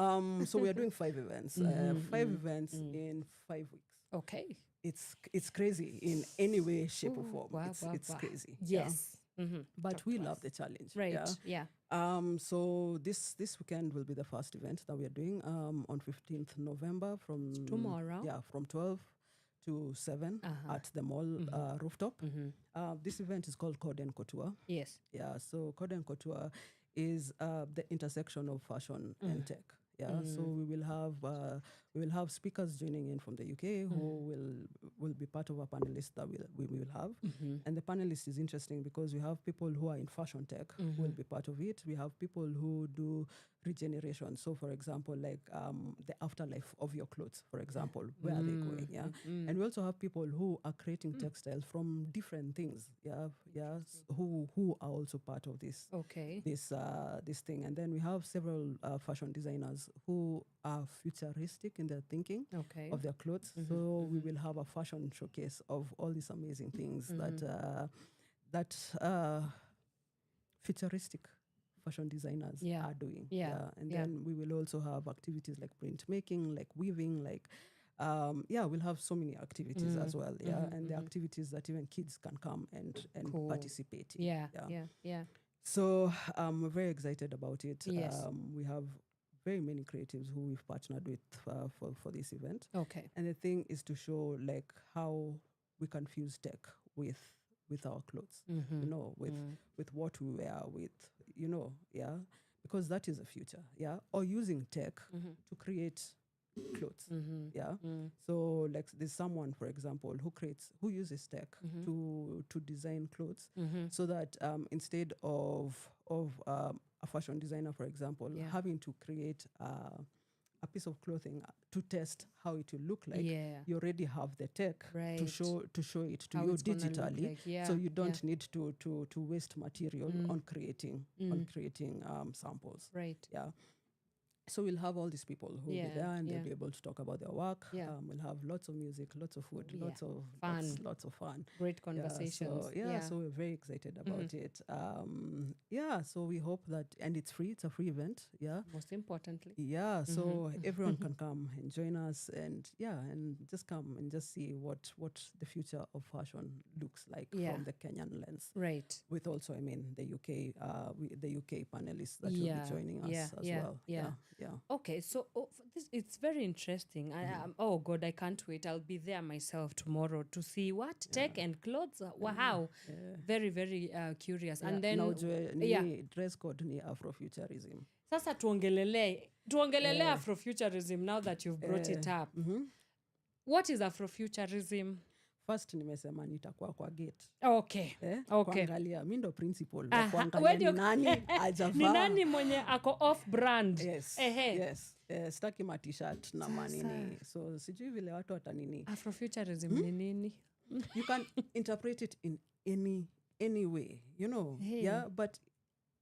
so we are doing 5 events. 5 events in 5 weeks. Okay. It's crazy in any way, shape, or form. Wow, It's wow. crazy. Yes. But we love the challenge. Right. Yeah. So this weekend will be the first event that we are doing on 15th November from tomorrow. Yeah, from 12 to 7 at the mall rooftop. This event is called Code and Couture. Yes. Yeah. So Code and Couture is the intersection of fashion and tech. Yeah, so we will have speakers joining in from the UK who will be part of a panelist that we will have. And the panelist is interesting because we have people who are in fashion tech who will be part of it. We have people who do regeneration. So, for example, like the afterlife of your clothes, for example, where are they going? Yeah, and we also have people who are creating textiles from different things. Yeah, who are also part of this. Okay. This thing, and then we have several fashion designers who are futuristic in their thinking of their clothes. So we will have a fashion showcase of all these amazing things that futuristic fashion designers are doing. And then we will also have activities like printmaking, like weaving, like we'll have so many activities as well. And the activities that even kids can come and participate in. Yeah. So we're very excited about it. Yes. We have very many creatives who we've partnered with for this event. Okay. And the thing is to show like how we can fuse tech with our clothes, you know, with what we wear, with, you know, because that is the future, or using tech to create clothes, So like there's someone, for example, who uses tech to design clothes, so that instead of a fashion designer, for example, having to create a piece of clothing to test how it will look like, you already have the tech to show it to you digitally, so you don't need to waste material on creating samples. Right. Yeah. So we'll have all these people who will be there and they'll be able to talk about their work. We'll have lots of music, lots of food, lots of fun. Lots of fun. Great conversations. So we're very excited about it. So we hope that, and it's free, it's a free event. Yeah. Most importantly. Yeah. So everyone can come and join us and just come and just see what the future of fashion looks like from the Kenyan lens. Right. With also, I mean, the UK panelists that will be joining us as well. Yeah. Okay, so it's very interesting. Oh God, I can't wait. I'll be there myself tomorrow to see what tech and clothes. Wow, very very curious. And then dress code ni Afrofuturism. Sasa tuongelele Afrofuturism now that you've brought it up. What is Afrofuturism? First nimesema nitakuwa kwa gate. Okay. Kuangalia mi ndo principal. Kuangalia ni nani ajavaa. Ni nani mwenye ako off brand. Yes. Staki ma-t-shirt na manini. So sijui vile watu watanini. Afrofuturism ni nini? You can interpret it in any way, you know. Yeah, but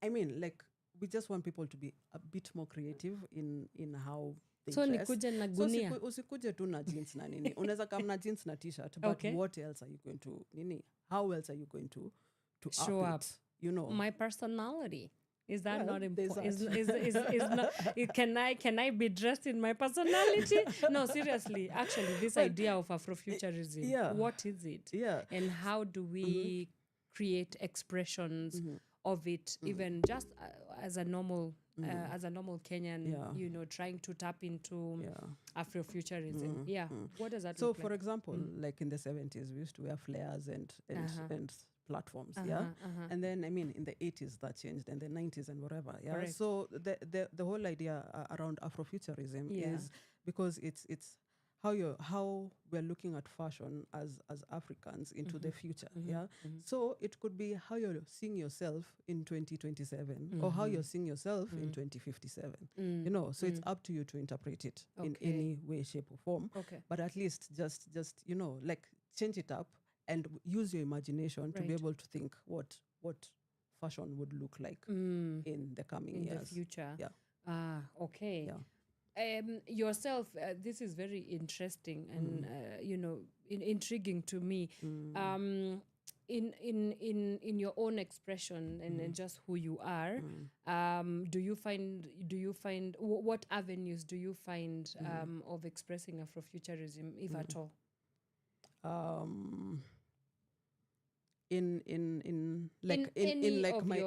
I mean, like, we just want people to be a bit more creative in how so nikuje na gunia. So usikuje tu na jeans na nini. Unaweza kama na jeans na t-shirt, but what else are you going to nini? How else are you going to show up? You know, my personality. Is that not important? Is not? Can I be dressed in my personality? No, seriously. Actually, this idea of Afrofuturism. What is it? And how do we create expressions of it, even just as a normal Kenyan, you know, trying to tap into Afrofuturism. What does that look like? So, for example, like in the 70s, we used to wear flares and platforms, and then I mean in the 80s that changed, and the 90s and whatever, Correct. So the whole idea around Afrofuturism is because it's how we're looking at fashion as Africans into the future, So it could be how you're seeing yourself in 2027 or how you're seeing yourself in 2057, you know. So it's up to you to interpret it in any way, shape, or form. But at least just you know, like change it up and use your imagination to be able to think what fashion would look like in the coming years. In the future. Yeah. Okay. Yeah. yourself, this is very interesting and intriguing to me. In your own expression and just who you are, do you find what avenues do you find of expressing Afrofuturism, if at all? In my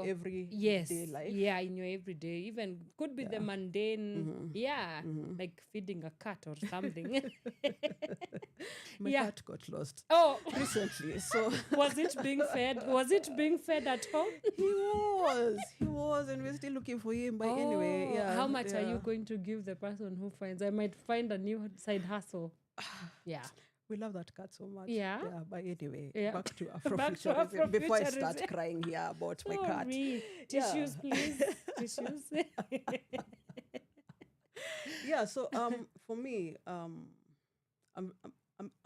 everyday life. Yeah, in your everyday, even could be the mundane, like feeding a cat or something. My cat got lost recently, so was it being fed at home? He was, and we're still looking for him. But anyway, how much are you going to give the person who finds? I might find a new side hustle. Yeah. We love that cat so much. Yeah. But anyway, back to Back to Afrofuturism. Before I start crying here about my cat. Tissues, please. Tissues. So for me, I'm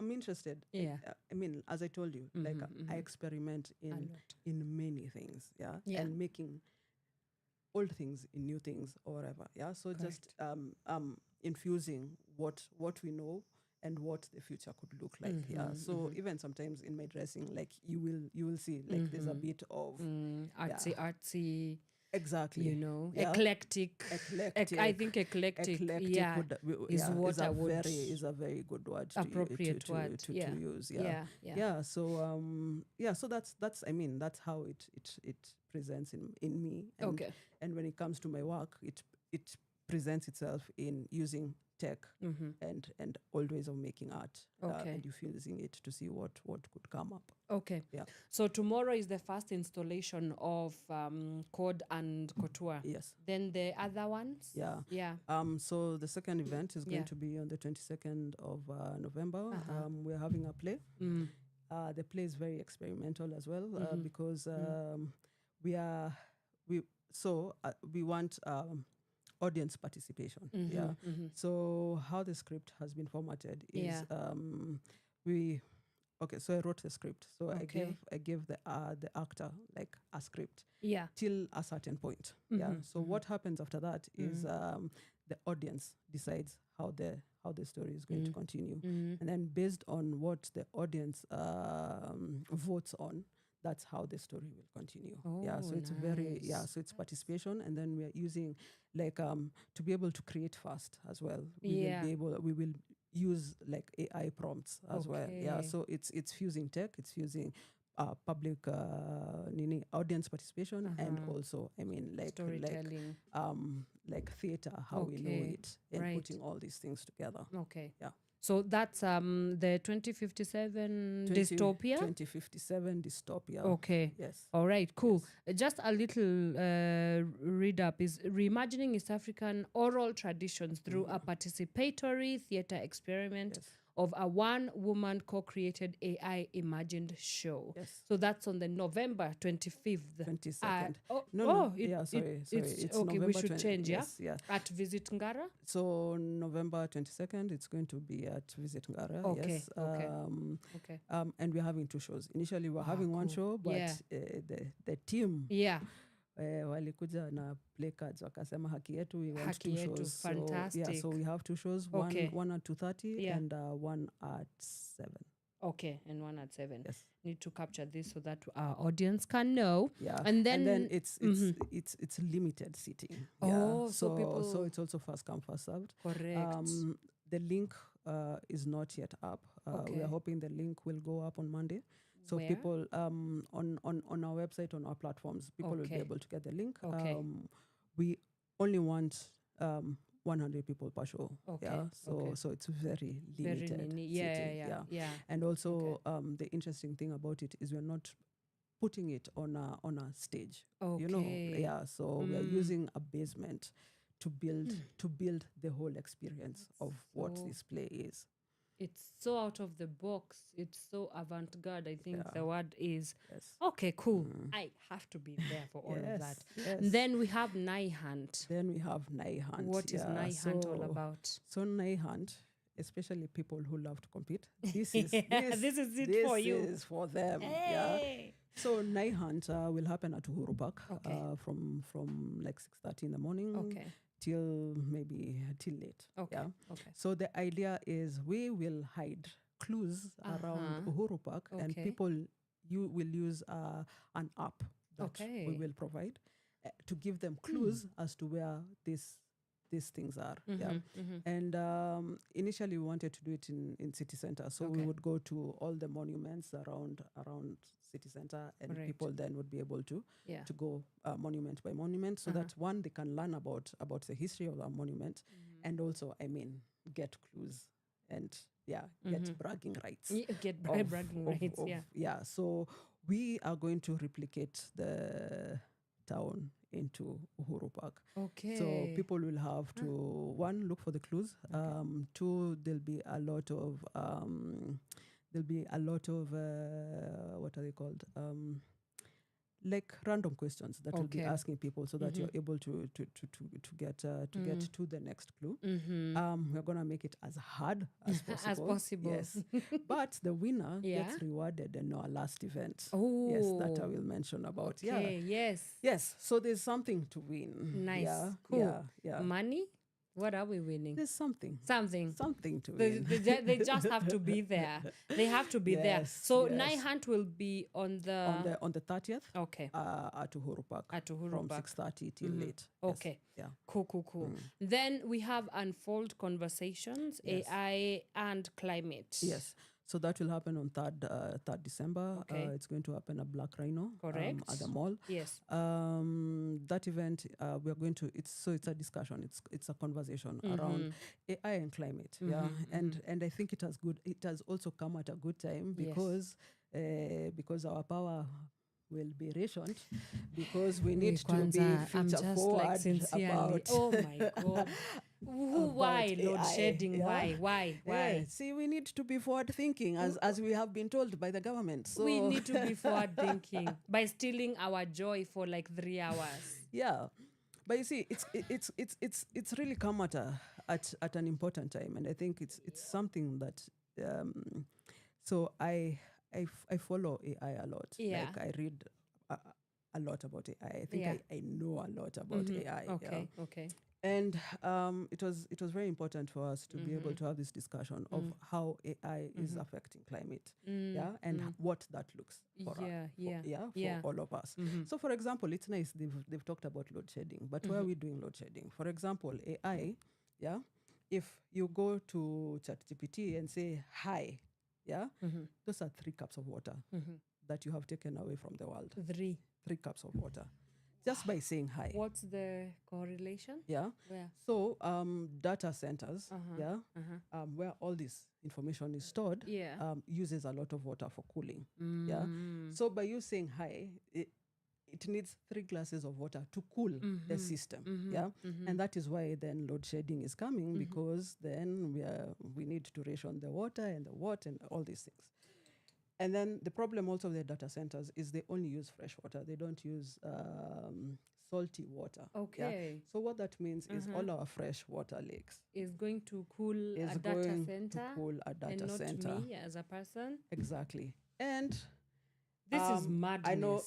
interested. Yeah. I mean, as I told you, I experiment in many things. And making old things in new things or whatever. Yeah. So Correct. just infusing what we know and what the future could look like. So even sometimes in my dressing, like you will see like there's a bit of artsy. Exactly. Eclectic. I think eclectic is a very good word. Appropriate word to use. So that's I mean that's how it presents in me. And, and when it comes to my work, it presents itself in using tech and old ways of making art and infusing it to see what could come up. So tomorrow is the first installation of Code and Couture. Yes. Then the other ones? So the second event is going to be on the 22nd of November. We're having a play. The play is very experimental as well because we want audience participation. So how the script has been formatted is so I wrote the script. So I gave the actor like a script till a certain point. So what happens after that is the audience decides how the story is going to continue. And then based on what the audience votes on, that's how the story will continue. So it's so it's participation, and then we are using like to be able to create fast as well. We will use like AI prompts as well. So it's fusing tech, it's fusing public audience participation and also storytelling, like theater, how we know it, and putting all these things together. So that's the 2057 dystopia? 2057 dystopia. Yes. All right, cool. Yes. Just a little read up is reimagining East African oral traditions through a participatory theater experiment of a one-woman co-created AI imagined show. So that's on the November 25th. 22nd. It's okay, we should change, at Visit Ngara? So November 22nd, it's going to be at Visit Ngara, and we're having two shows. Initially, we were having one show, but the team... walikuja na play cards wakasema haki yetu, we want two shows. Fantastic. So we have two shows, one at 2:30 and one at 7. And one at 7. Yes. Need to capture this so that our audience can know. And then it's limited seating. So it's also first come, first served. Correct. The link is not yet up. We are hoping the link will go up on Monday. So people on our website, on our platforms, people will be able to get the link. We only want 100 people per show. So it's very limited. And also the interesting thing about it is we're not putting it on a stage. So we're using a basement to build the whole experience of what this play is. It's so out of the box. It's so avant-garde, I think the word is. Yes. Okay, cool. I have to be there for all of that. Yes. Then we have Nai Hunt. What is Nai Hunt all about? So Nai Hunt, especially people who love to compete, this is for you. This is for them. Hey. So Nai Hunt will happen at Uhuru Park from like 6:30 in the morning till late. Okay. Yeah. Okay. So the idea is we will hide clues around Uhuru Park, and Okay. people you will use an app that Okay. we will provide to give them clues as to where these things are. Yeah. And initially we wanted to do it in city center, so we Okay. would go to all the monuments around city center, and Correct. people then would be able to Yeah. go monument by monument, so that one, they can learn about the history of the monument, and also get clues and get bragging rights. Get of- bragging of- rights. of- Yeah. So we are going to replicate the town into Uhuru Park. Okay. So people will have to one, look for the clues. Two, there'll be a lot of what are they called? Like random questions that we'll be Okay. asking people, so that you're able to get to the next clue. We're gonna make it as hard as possible. As possible. Yes. But the winner Yeah. gets rewarded in our last event. Oh. Yes, that I will mention about. Okay. Yeah. Yes. Yes. So there's something to win. Nice. Yeah. Cool. Yeah. Yeah. Money? What are we winning? There's something. Something. Something to They, win. they just have to be there. They have to be there. Yes, So yes. Nai Hunt will be on the on the 30th. okay. At Uhuru Park. At Uhuru from Park. 6:30 till late. Yes. Okay. Yeah. Cool. Then we have Unfold Conversations, Yes. AI and Climate. Yes. So that will happen on 3rd December. Okay. It's going to happen at Black Rhino. Correct. At the mall. Yes. That event, we are going to. It's a discussion. It's a conversation around AI and climate. Yeah, and I think it has also come at a good time, because our power will be rationed, because we need to be I'm future just forward like sincerely. about. Oh my God. Why about load AI, shedding? yeah? Why? Yeah, see, we need to be forward thinking, as we have been told by the government. So We need to be forward thinking by stealing our joy for like 3 hours. yeah, but you see, it's really come at an important time, and I think it's something that so I follow AI a lot. Yeah. Like I read a lot about AI. I think Yeah. I know a lot about AI. Okay. Yeah. Okay. And it was very important for us to be able to have this discussion of how AI is affecting climate, and what that looks for all of us. So, for example, it's nice they've talked about load shedding, but where are we doing load shedding? For example, AI, if you go to ChatGPT and say hi, those are 3 cups of water that you have taken away from the world. 3 cups of water. Just by saying hi. What's the correlation? Yeah. Where? So data centers, where all this information is stored, Yeah. uses a lot of water for cooling. Yeah. So by you saying hi, it needs 3 glasses of water to cool the system. Yeah. And that is why then load shedding is coming, because then we need to ration the water and the water and all these things. And then the problem also with the data centers is they only use fresh water. They don't use salty water. Okay. So what that means is all our fresh water lakes Is going to cool is a data going center to cool a data and not center. me as a person. Exactly. And This is madness. I know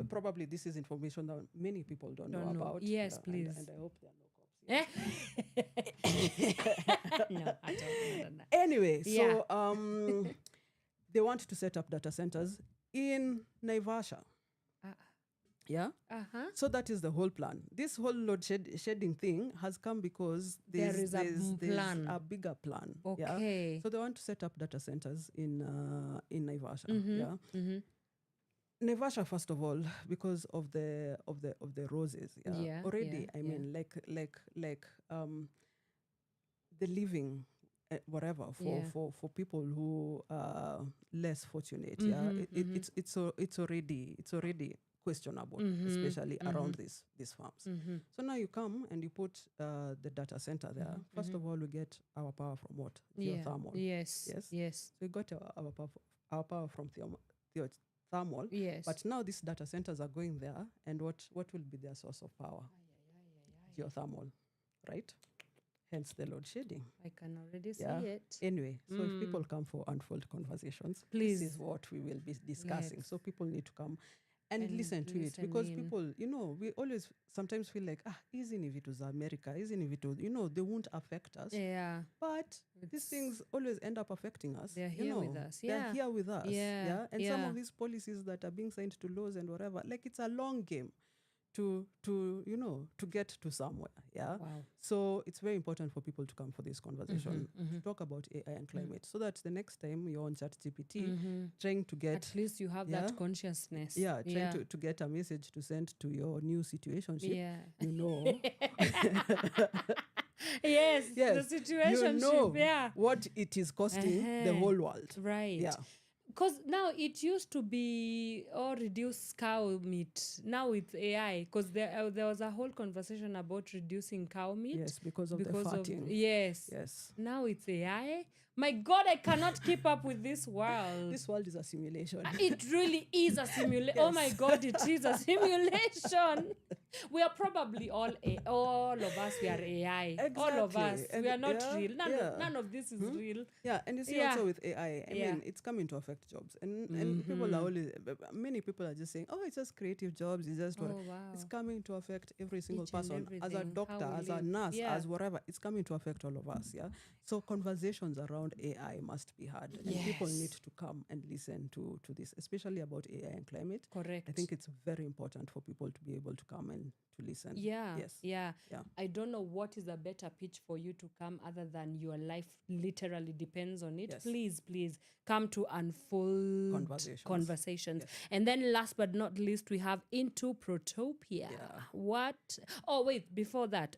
probably this is information that many people don't know about. Yes, please. And I hope there are no cops here. No, I don't know that. Anyway, Yeah. so they want to set up data centers in Naivasha. Yeah. So that is the whole plan. This whole load shedding thing has come because There is a there's plan. a bigger plan. Okay. Yeah? So they want to set up data centers in Naivasha. Yeah. Naivasha, first of all, because of the roses. Yeah, Already, yeah, I mean, like the living. Whatever for people who are less fortunate, it's already questionable, especially around these farms. So now you come and you put the data center there. First of all, we get our power from what? Geothermal. Yes. So we got our power from geothermal. Yes. But now these data centers are going there, and what will be their source of power? Geothermal, right? Hence the load shedding. I can already see it. Anyway, so if people come for Unfold Conversations, Please. this is what we will be discussing. Yes. So people need to come. and listen to it, because in. people, we always sometimes feel like, hizi ni vitu za America, hizi ni vitu, they won't affect us. Yeah. But these things always end up affecting us. They're here with us. They're here with us. Yeah. And some of these policies that are being signed to laws and whatever, like it's a long game to get to somewhere. Yeah. Wow. So it's very important for people to come for this conversation, to talk about AI and climate, so that the next time you're on ChatGPT trying to get, at least you have that consciousness. Trying to get a message to send to your new situationship. Yes, the situation. What it is costing the whole world. Right. Yeah. Because now it used to be reduce cow meat. Now it's AI. Because there was a whole conversation about reducing cow meat. Yes, because of the fatting. Yes. Now it's AI. My God, I cannot keep up with this world. This world is a simulation. It really is a simulation. Oh my God, it is a simulation. We are probably all of us, we are AI. Exactly. All of us. And we are not real. None of this is real. Yeah, and you see also with AI, I mean, it's coming to affect jobs. And people are many people are just saying, it's just creative jobs. It's just It's coming to affect every single person. As a doctor, as a nurse, as whatever, it's coming to affect all of us. Yeah. So conversations around AI must be had. And people need to come and listen to this, especially about AI and climate. Correct. I think it's very important for people to be able to come and to listen. Yeah. Yes. Yeah. I don't know what is a better pitch for you to come other than your life literally depends on it. Yes. Please come to Unfold Conversations. Yes. And then last but not least, we have Into Protopia. Yeah. What? Oh, wait, before that,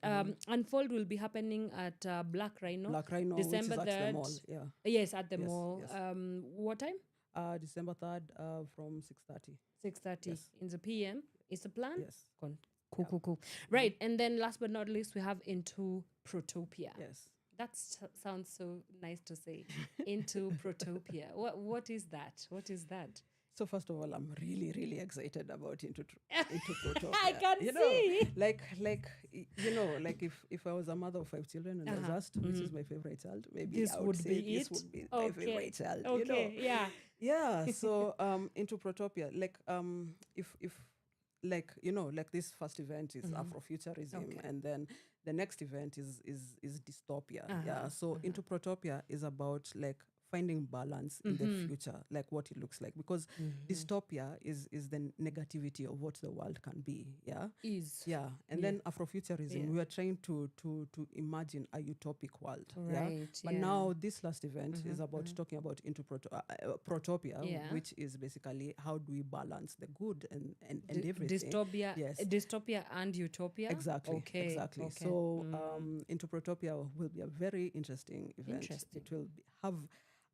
Unfold will be happening at Black Rhino. December which is 3rd. At the mall. Yeah. Yes, at the mall. Yes. What time? December 3rd from 6:30. 6:30 in the PM is the plan? Yes. Cool. Right, and then last but not least, we have Into Protopia. Yes. That sounds so nice to say. Into Protopia. What is that? What is that? So first of all, I'm really, really excited about Into Protopia. I can see. Like if I was a mother of 5 children and I was asked which is my favorite child, maybe this I would say be this would be my favorite child. Okay, yeah. Yeah. So Into Protopia, if this first event is Afrofuturism, and then the next event is dystopia. So Into Protopia is about finding balance in the future, like what it looks like, because dystopia is the negativity of what the world can be. And then Afrofuturism, we are trying to imagine a utopic world. But now this last event is about talking about Into Protopia, which is basically how do we balance the good and everything. Dystopia and utopia. Exactly. So Into Protopia will be a very interesting event. It will have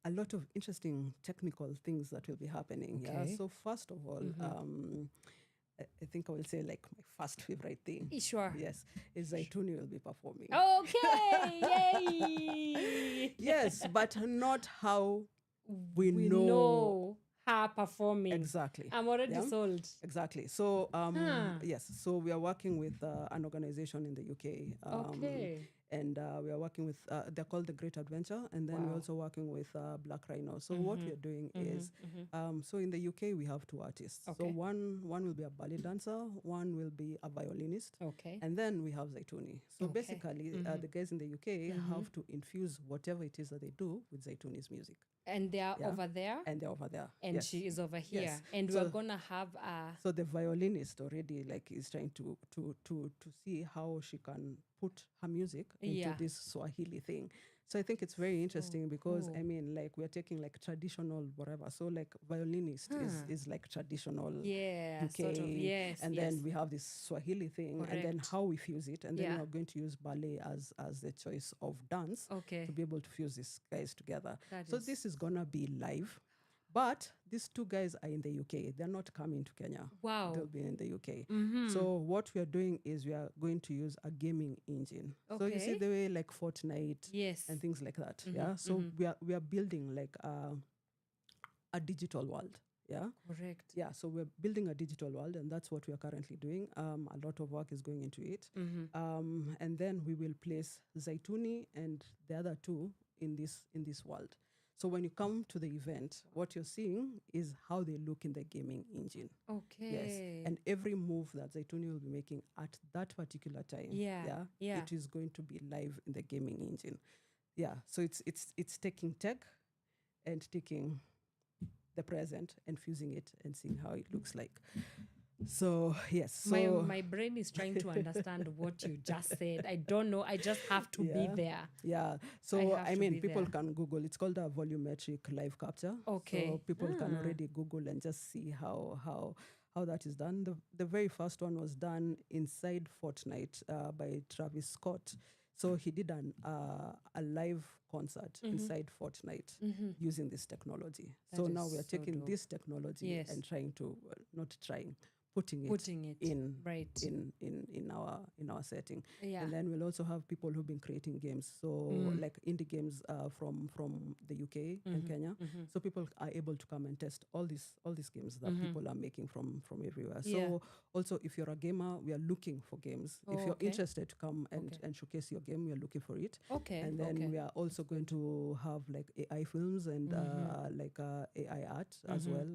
a lot of interesting technical things that will be happening. So first of all, I think I will say my first favorite thing. Sure. Yes, is Zaituni will be performing. Okay, yay! Yes, but not how we know her performing. Exactly. I'm already sold. Exactly. So yes, so we are working with an organization in the UK. And we are working with, they're called The Great Adventure, and then we're also working with Black Rhino. So what we are doing is, so in the UK we have 2 artists. So one will be a ballet dancer, one will be a violinist, and then we have Zaituni. So basically, the guys in the UK have to infuse whatever it is that they do with Zaituni's music. And they are over there? And they're over there. And she is over here. And we're going to have So the violinist already is trying to see how she can put her music into this Swahili thing. So I think it's very interesting because I mean we're taking traditional whatever. So violinist is traditional UK. Sort of, and then we have this Swahili thing. Correct. And then how we fuse it. And then we're going to use ballet as the choice of dance to be able to fuse these guys together. This is gonna be live. But these 2 guys are in the UK. They're not coming to Kenya. Wow. They'll be in the UK. So what we are doing is we are going to use a gaming engine. So you see the way Fortnite and things like that. So we are building a digital world. Correct. So we're building a digital world, and that's what we are currently doing. A lot of work is going into it. And then we will place Zaituni and the other 2 in this world. So when you come to the event, what you're seeing is how they look in the gaming engine. Okay. Yes. And every move that Zaituni will be making at that particular time, it is going to be live in the gaming engine. Yeah. So it's taking tech and taking the present and fusing it and seeing how it looks like. So yes, so my brain is trying to understand what you just said. I don't know. I just have to be there. Yeah. So I mean, people there. can Google. It's called a volumetric live capture. Okay. So people can already Google and just see how that is done. The very first one was done inside Fortnite by Travis Scott. So he did a live concert inside Fortnite using this technology. So now we are taking this technology and trying to putting it in our setting. Yeah. And then we'll also have people who've been creating games. So like indie games from the UK and Kenya. So people are able to come and test all these games that people are making from everywhere. So also if you're a gamer, we are looking for games. If you're interested to come and showcase your game, we are looking for it. Okay. And then we are also going to have like AI films and like AI art as well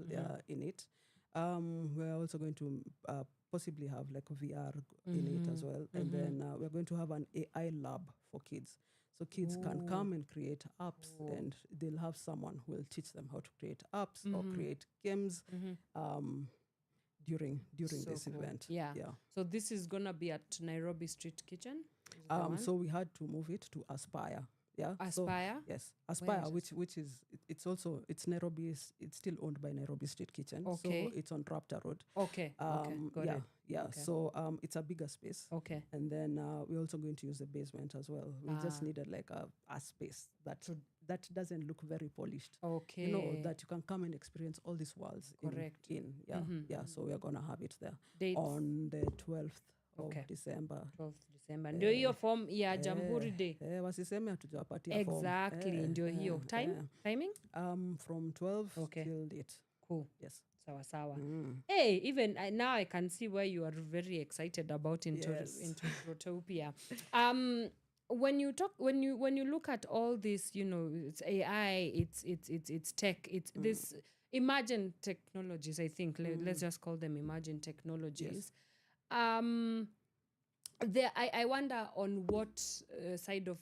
in it. We're also going to possibly have like VR in it as well. And then we're going to have an AI lab for kids. So kids can come and create apps and they'll have someone who will teach them how to create apps or create games during this event. Yeah. So this is going to be at Nairobi Street Kitchen? So we had to move it to Aspire. Yeah. Aspire? So, yes. Aspire, which is it's Nairobi. It's still owned by Nairobi Street Kitchen. Okay. So it's on Raptor Road. Okay. Got it. Yeah. Okay. So it's a bigger space. Okay. And then we're also going to use the basement as well. We just needed like a space that doesn't look very polished. Okay. You know, that you can come and experience all these worlds in. Yeah. So we're gonna have it there. Dates? On the 12th of December. 12th December. Ndio hiyo form ya Jamhuri Day. Wasiseme hatujawapatia form. Exactly. Ndio hiyo. Timing? From 12 till date. Cool. Yes. Sawa. Hey, even now I can see why you are very excited about Interrotopia. When you look at all this, you know, it's AI, it's tech, it's this emerging technologies. I think let's just call them emerging technologies. Yes. I wonder on what side of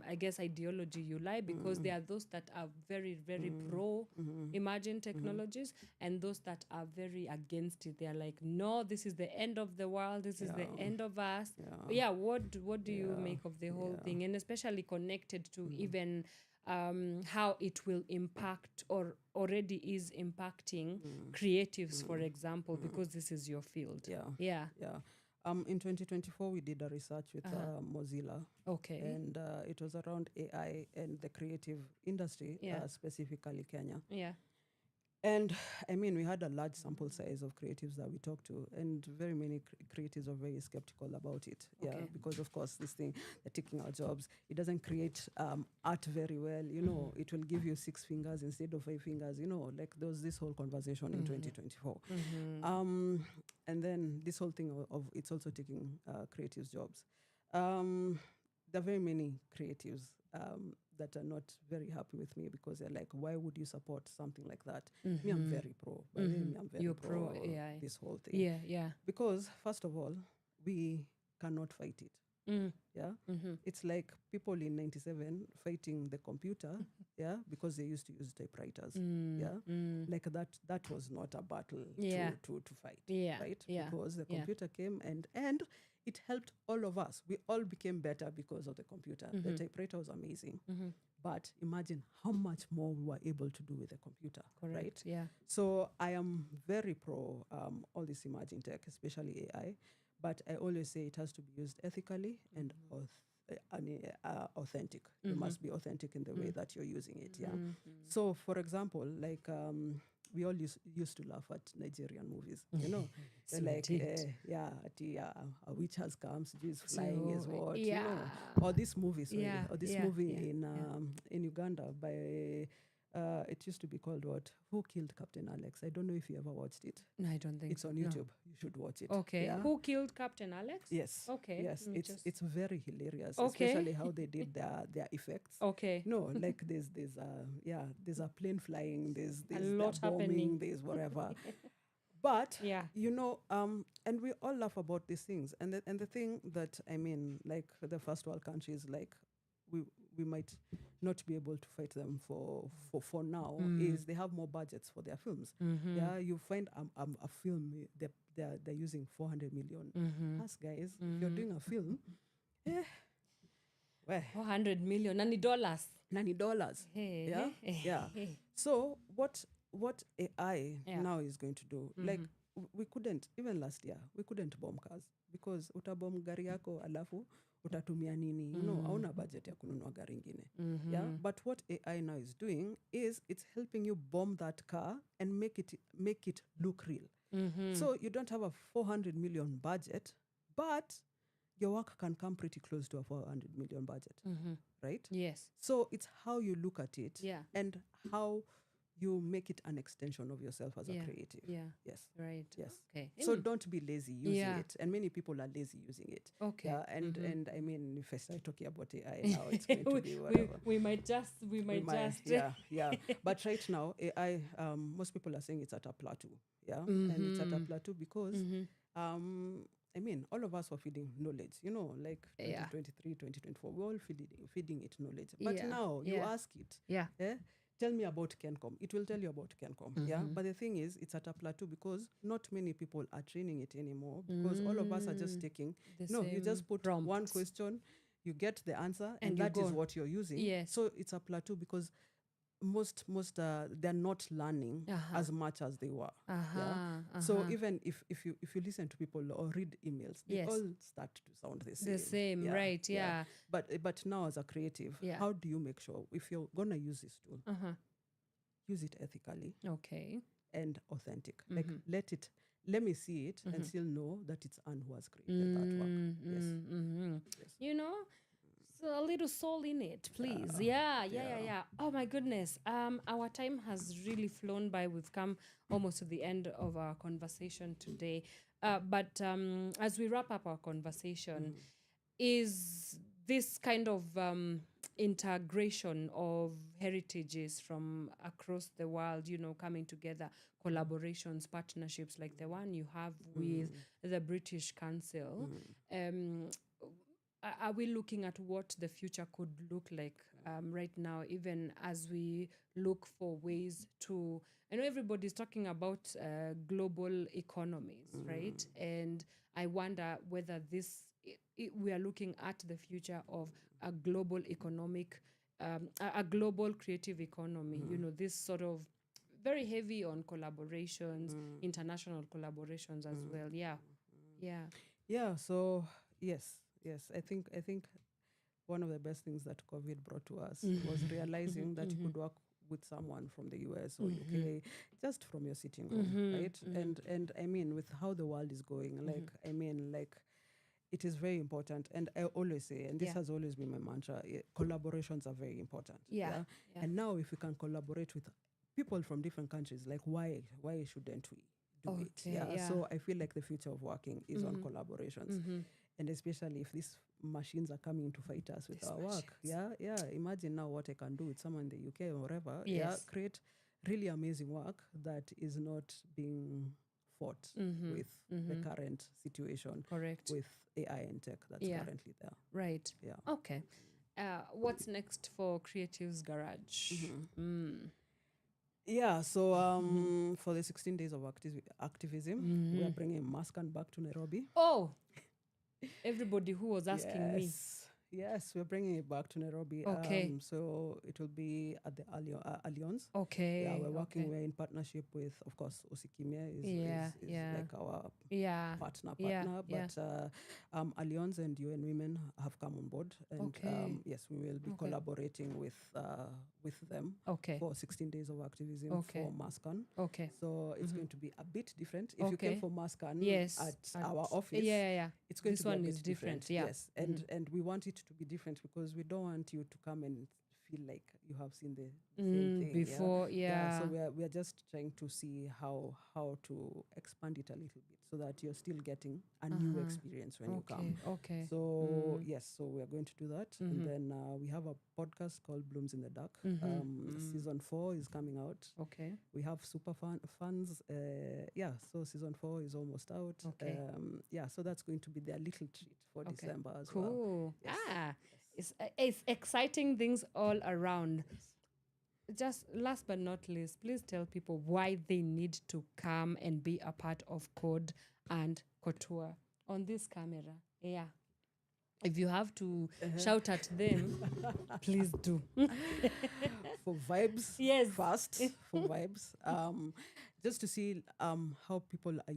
I guess ideology you lie, because there are those that are very very pro emerging technologies and those that are very against it. They are like, no, this is the end of the world, this is the end of us. What do you make of the whole thing, and especially connected to even how it will impact or already is impacting creatives, for example, because this is your field. Yeah. In 2024, we did a research with Mozilla. Okay. And it was around AI and the creative industry, specifically Kenya. Yeah. And I mean, we had a large sample size of creatives that we talked to, and very many creatives are very skeptical about it. Okay. Because of course, this thing, they're taking our jobs. It doesn't create art very well. You know, it will give you 6 fingers instead of 5 fingers. You know, like there was this whole conversation in 2024. And then this whole thing of it's also taking creatives' jobs. There are very many creatives that are not very happy with me because they're like, why would you support something like that? Me, I'm very pro. Me, I'm very pro AI. This whole thing. Yeah. Because first of all, we cannot fight it. It's like people in 97 fighting the computer, because they used to use typewriters. Like that was not a battle to fight. Right? Because the computer came and it helped all of us. We all became better because of the computer. The typewriter was amazing. But imagine how much more we were able to do with the computer. Correct. Right? Yeah. So I am very pro all this emerging tech, especially AI. But I always say it has to be used ethically and authentic. You must be authentic in the way that you're using it. So, for example, like we all used to laugh at Nigerian movies. You know, So like a witch has come, she's flying is what. You know, or this movie, or this movie in Uganda by It used to be called what? Who Killed Captain Alex? I don't know if you ever watched it. No, I don't think It's so. on No. YouTube. You should watch it. Okay. Yeah? Who killed Captain Alex? Yes. Okay. Yes. Let me just- It's very hilarious, Okay. especially how they did their effects. Okay. No, like there's a plane flying, there's lot bombing, happening. there's whatever. But Yeah. you know, and we all laugh about these things. And the thing that I mean, like the first world countries, like we might not be able to fight them for now, is they have more budgets for their films. Yeah, you find a film they're using 400 million. Us guys, if you're doing a film, well, 400 million. $90. $90. Hey. Yeah, yeah. So what AI Yeah. now is going to do, like we couldn't, even last year, we couldn't bomb cars because utabom gari yako alafu utatumia nini, you know, hauna budget ya kununua gari ingine. Yeah, but what AI now is doing is it's helping you bomb that car and make it look real. So you don't have a 400 million budget, but your work can come pretty close to a 400 million budget, right? Yes. So it's how you look at it, Yeah. and how you make it an extension of yourself as a Yeah. creative. Yeah. Yes. Right. Yes. Okay. So don't be lazy using Yeah. it, and many people are lazy using it. Okay. Yeah, and I mean, if I start talking about AI now, it's going to be whatever. we might just Yeah. But right now, AI, most people are saying it's at a plateau. Yeah, and it's at a plateau because, I mean, all of us were feeding knowledge. You know, like 2023, 2024, we're all feeding it knowledge. But Yeah. now you Yeah. ask it. Yeah. Tell me about Kencom. It will tell you about Kencom. Yeah. But the thing is, it's at a plateau because not many people are training it anymore because all of us are just taking. The No, you just same put prompts. one question, you get the answer, and you that is go. what you're using. Yes. So it's a plateau because most they're not learning as much as they were. Yeah. So even if you listen to people or read emails, they Yes. all start to sound the same. The same, right, yeah. But now as a creative, Yeah. how do you make sure if you're gonna use this tool, use it ethically Okay. and authentic? Like let me see it and still know that it's Anne who has created that work. Yes. You know, so a little soul in it, please. Yeah. Oh my goodness. Our time has really flown by. We've come almost to the end of our conversation today. But as we wrap up our conversation, is this kind of integration of heritages from across the world, you know, coming together, collaborations, partnerships like the one you have with the British Council, are we looking at what the future could look like right now, even as we look for ways to, I know everybody's talking about global economies, right? And I wonder whether we are looking at the future of a global economic, a global creative economy, you know, this sort of very heavy on collaborations, international collaborations as well. Yeah. So yes, I think one of the best things that COVID brought to us was realizing that you could work with someone from the US or UK just from your sitting room, right? And I mean, with how the world is going, like I mean, like it is very important. And I always say, and this has always been my mantra, collaborations are very important. Yeah. And now if we can collaborate with people from different countries, like why shouldn't we do it? Yeah. So I feel like the future of working is on collaborations. And especially if these machines are coming to fight us with our work. Yeah. Imagine now what I can do with someone in the UK or wherever. Yes. Create really amazing work that is not being fought with the current situation. Correct. With AI and tech that's currently there. Right. Yeah. Okay. What's next for Creatives Garage? Yeah, so for the 16 days of activism, we are bringing Maskan back to Nairobi. Oh, everybody who was asking me. Yes, we're bringing it back to Nairobi. Okay. So it will be at the Allianz. Okay. Yeah, we're working. We're in partnership with, of course, Osikimia is like our partner. But Allianz and UN Women have come on board, and yes, we will be collaborating with them for 16 days of activism for Maskan. Okay. So it's going to be a bit different. If you came for Maskan at our office, it's going to be a bit different. Yeah. Yes, and we want it to be different because we don't want you to come and feel like you have seen the same thing before. Yeah. So we are just trying to see how to expand it a little bit so that you're still getting a new experience when you come. Okay. So yes, so we are going to do that, and then we have a podcast called Blooms in the Dark. Season 4 is coming out. Okay. We have super fans. So season 4 is almost out. Okay. So that's going to be their little treat for December as well. Cool. Yes. It's exciting things all around. Just last but not least, please tell people why they need to come and be a part of Code and Couture on this camera. Yeah. If you have to shout at them, please do. For vibes, Yes. first, for vibes. Just to see how people are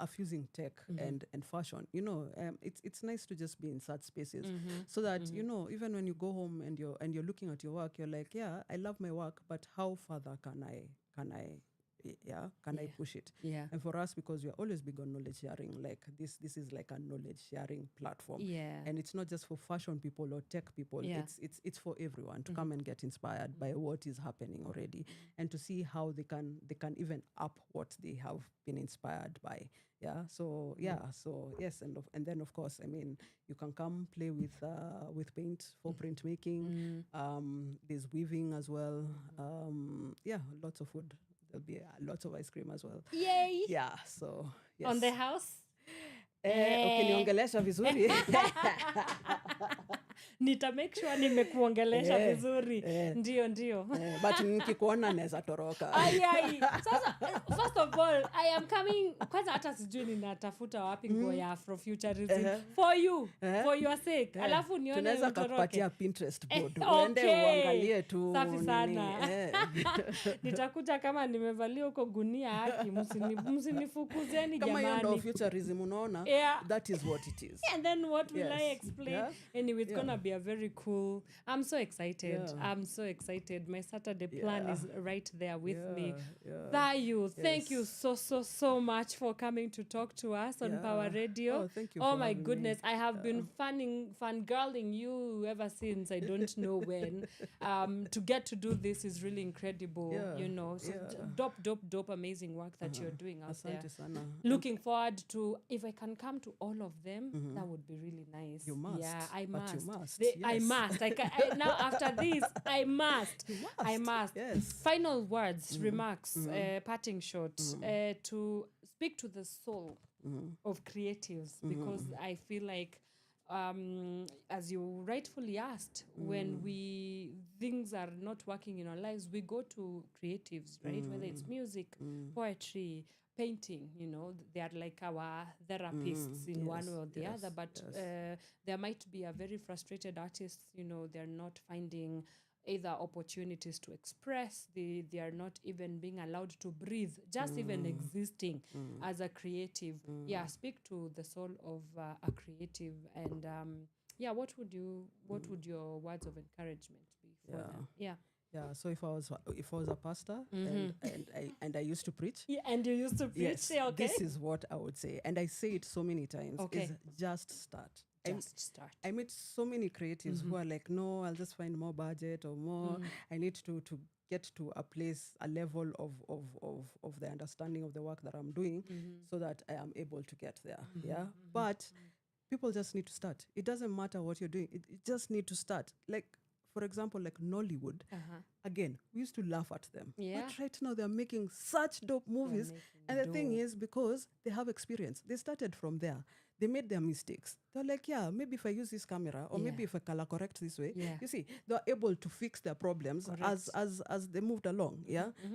fusing tech and fashion. It's nice to just be in such spaces so that even when you go home and you're looking at your work, you're like, yeah, I love my work, but how further can I push it? Yeah. And for us, because we are always big on knowledge sharing, like this is like a knowledge sharing platform. Yeah. And it's not just for fashion people or tech people. Yeah. It's for everyone to come and get inspired by what is happening already, and to see how they can even up what they have been inspired by. Yeah. So yes, and then of course, I mean, you can come play with paint for printmaking. There's weaving as well. Lots of food. There'll be lots of ice cream as well. Yay! Yeah, so yes. On the house? Ukiniongelesha vizuri. Nita make sure nimekuongelesha vizuri. Ndio. But nikikuona naweza toroka. Ai. Sasa, first of all, I am coming, kwanza hata sijui ninatafuta wapi nguo ya Afrofuturism for you, for your sake. Alafu nione tunaweza utoroke. kukupatia Pinterest board. Okay. Uende uangalie tu. Safi sana. Nitakuja kama nimevalia huko gunia haki, msinifukuzeni jamani. Kama hiyo ndio futurism unaona, that is what it is. And then what will I explain? Anyway, it's gonna be a very cool. I'm so excited. My Saturday plan is right there with me. Thayu, thank you so much for coming to talk to us on Power Radio. Oh, thank you. Oh my goodness, I have been fangirling you ever since I don't know when. To get to do this is really incredible. So dope, amazing work that you're doing out there. Sana. Looking forward to, if I can come to all of them, that would be really nice. You must. Yeah, I must. But you must. I must. Now after this, I must. I must. Yes. Final words, remarks, parting shot, to speak to the soul of creatives, because I feel like, as you rightfully asked, when things are not working in our lives, we go to creatives, right? Whether it's music, poetry, painting, they are like our therapists in one way or the other. But there might be a very frustrated artist, they're not finding either opportunities to express, they are not even being allowed to breathe, just even existing as a creative. Speak to the soul of a creative, and what would your words of encouragement be for them? So if I was a pastor and I used to preach. Yeah, and you used to preach. Yes, okay. This is what I would say, and I say it so many times. Okay. Is just start. Start. I meet so many creatives who are like, no, I'll just find more budget or more. I need to get to a level of the understanding of the work that I'm doing, so that I am able to get there. But people just need to start. It doesn't matter what you're doing. You just need to start. Like, for example, like Nollywood. Again, we used to laugh at them. Yeah. But right now they're making such dope movies. And the thing is, because they have experience, they started from there. They made their mistakes. They're like, maybe if I use this camera, or maybe if I color correct this way, you see, they're able to fix their problems as they moved along.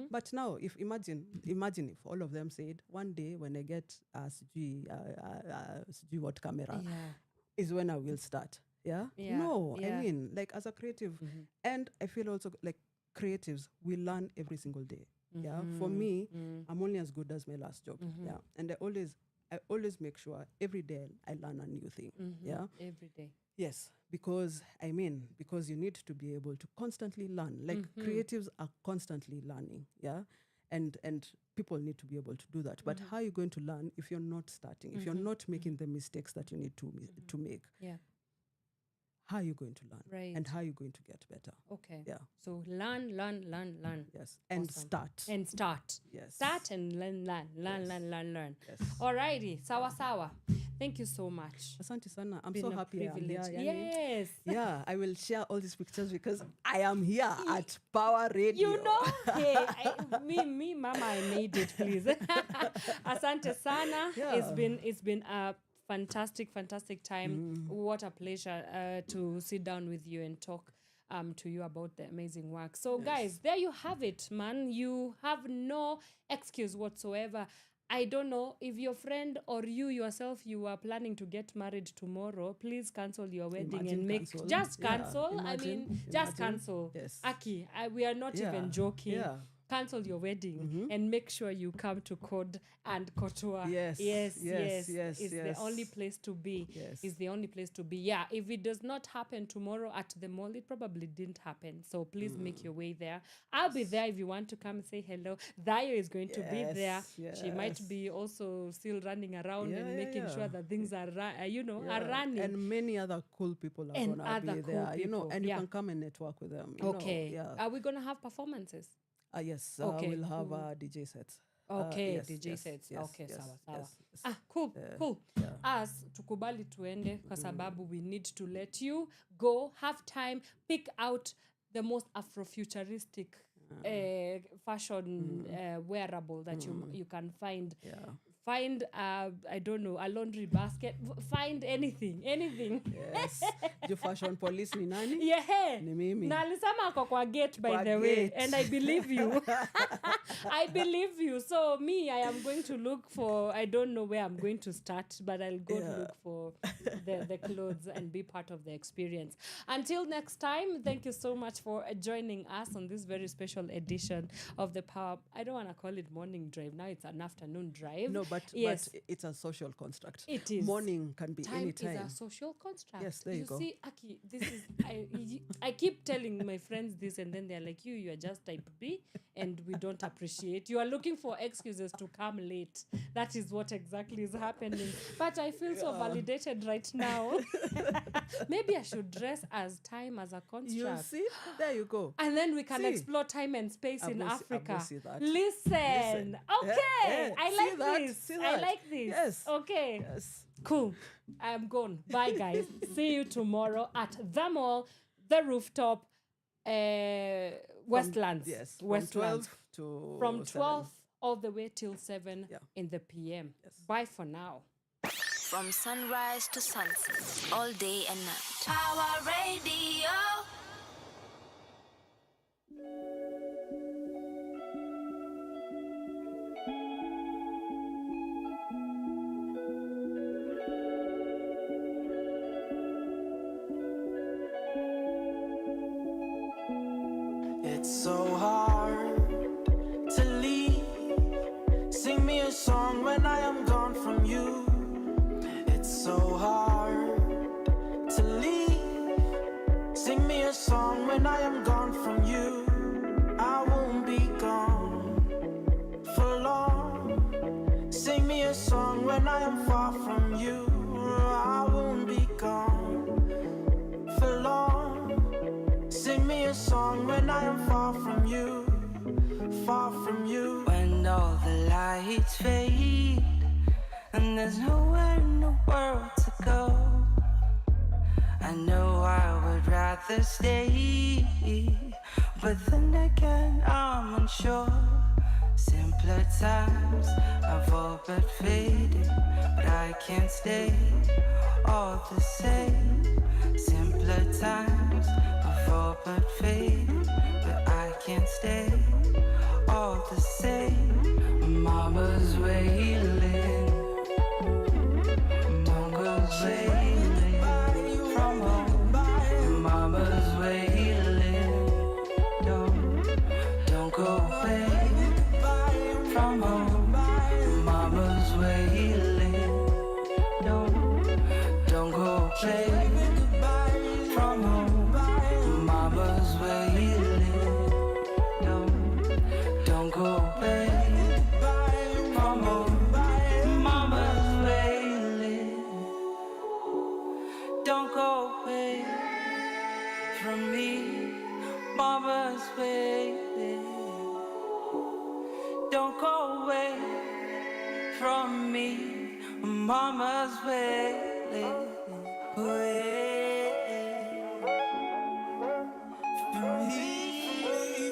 But now, if imagine if all of them said, one day when I get a what camera is when I will start. No, I mean, like, as a creative, and I feel also like creatives, we learn every single day. For me, I'm only as good as my last job. And I always make sure every day I learn a new thing. Every day. Yes, because you need to be able to constantly learn. Like, creatives are constantly learning. And people need to be able to do that. But how are you going to learn if you're not starting? If you're not making the mistakes that you need to make? how are you going to learn? Right. And how are you going to get better? Okay. Yeah. So learn. Yes. And Awesome. start. And start. Yes. Start and learn. Learn. Yes. Alrighty. Sawa. Thank you so much. Asante sana. I'm Been so a happy I'm here. privilege. Yani. Yes. Yeah, I will share all these pictures because I am here at Power Radio. You know, hey, me, Mama, I made it, please. Asante sana. Yeah. It's been a fantastic time. What a pleasure to sit down with you and talk to you about the amazing work. So, guys, there you have it, man. You have no excuse whatsoever. I don't know if your friend or you yourself, you are planning to get married tomorrow, please cancel your wedding Imagine and make cancel. just Yeah, cancel. Just cancel. Yes. Aki, we are not even joking. Yeah. Cancel your wedding and make sure you come to Code and Couture. Yes. It's the Yes. only place to be. Yes. It's the only place to be. Yeah, if it does not happen tomorrow at the mall, it probably didn't happen. So please make your way there. I'll be there if you want to come say hello. Thayu is going to be there. She might be also still running around and making sure that things are are running. And many other cool people are And gonna other be cool there. people, And you yeah. can come and network with them. Okay. Yeah. Are we gonna have performances? Yes. Okay, We'll have DJ sets. Okay, Yes, DJ yes, sets. yes, Okay, yes, sawa. yes. Cool. Us tukubali tuende kwa sababu we need to let you go, have time, pick out the most Afrofuturistic fashion wearable that you can find. Yeah. Find I don't know, a laundry basket. Find anything. Yes. Your fashion police ni nani? Yeah. Ni mimi. Na alisema ako kwa gate by Kwa the way, gate. and I believe you. I believe you. So me, I am going to look for, I don't know where I'm going to start, but I'll go look for the clothes and be part of the experience. Until next time, thank you so much for joining us on this very special edition of the Power. I don't want to call it morning drive. Now it's an afternoon drive. No, but it's a social construct. It is. Morning can be any time. Time is a social construct. Yes, there you go. See, Aki, this is I keep telling my friends this, and then they're like, you are just type B, and we don't appreciate. You are looking for excuses to come late. That is what exactly is happening. But I feel so validated right now. Maybe I should dress as time as a construct. You see? There you go. And then we can explore time and space in Africa. see that. Listen. Okay. I See like that? this. See I that? like this. Yes. Okay. Yes. Cool. I'm gone. Bye, guys. See you tomorrow at the mall, the rooftop, Westlands. Yes. From Westlands. 12 to From 12 7. all the way till 7 in the PM. Yes. Bye for now. From sunrise to sunset, all day and night. Power Radio. It's so hard to leave. Sing me a song when I am gone from you. It's so hard to leave. Sing me a song when I am gone from you. I won't be gone for long. Sing me a song when I am far from you. I won't be gone for long. Sing me a song when I am far from you, far from you. When all the lights fade and there's nowhere in the world to go, I know I would rather stay, but then again I'm unsure. Simpler times have all but faded, but I can't stay all the same. Simpler times have all but faded, but I can't stay all the same. Mama's wailing, don't go wailing from home. Mama's wailing, don't go away from home. Mama's wailing, don't go away from home. Mama's wailing, from me, mama's waiting. Don't go away from me, mama's waiting. Waiting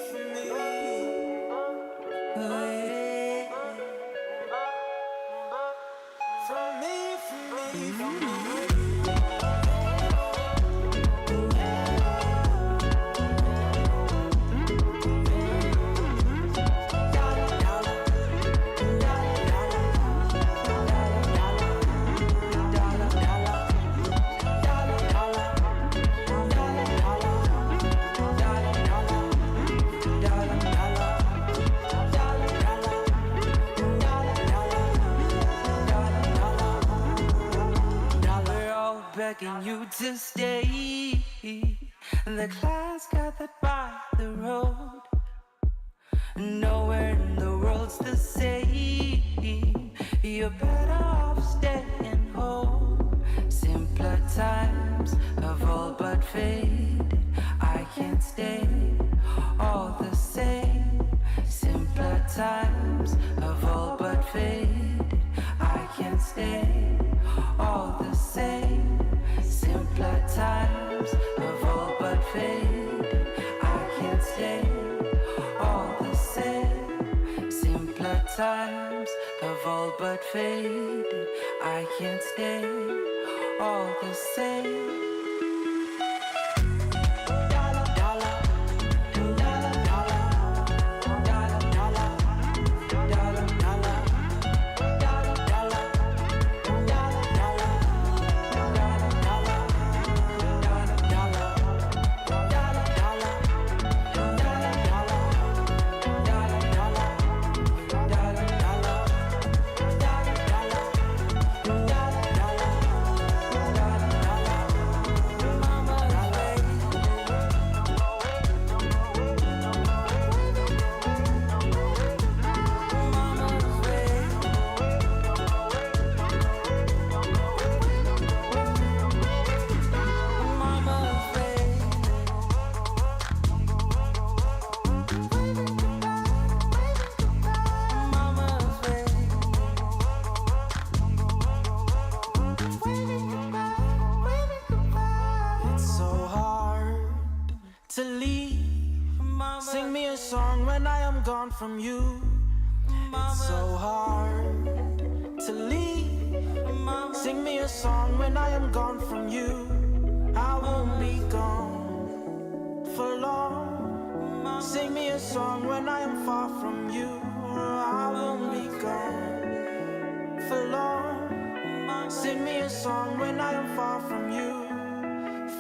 for me, waiting. For me. Begging you to stay. The class gathered by the road. Nowhere in the world's the same. You're better off staying home. Simpler times have all but faded. I can't stay all the same. Simpler times have all but faded. I can't stay all the same. Simpler times have all but faded. I can't stay all the same. Simpler times have all but faded. I can't stay all the same. From you, it's so hard to leave. Sing me a song when I am gone from you. I won't be gone for long. Sing me a song when I am far from you. I won't be gone for long. Sing me a song when I am far from you,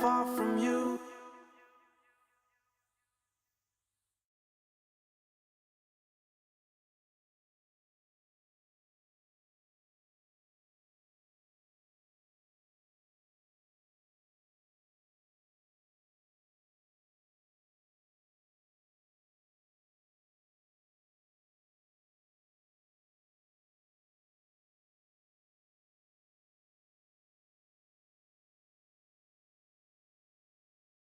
far from you.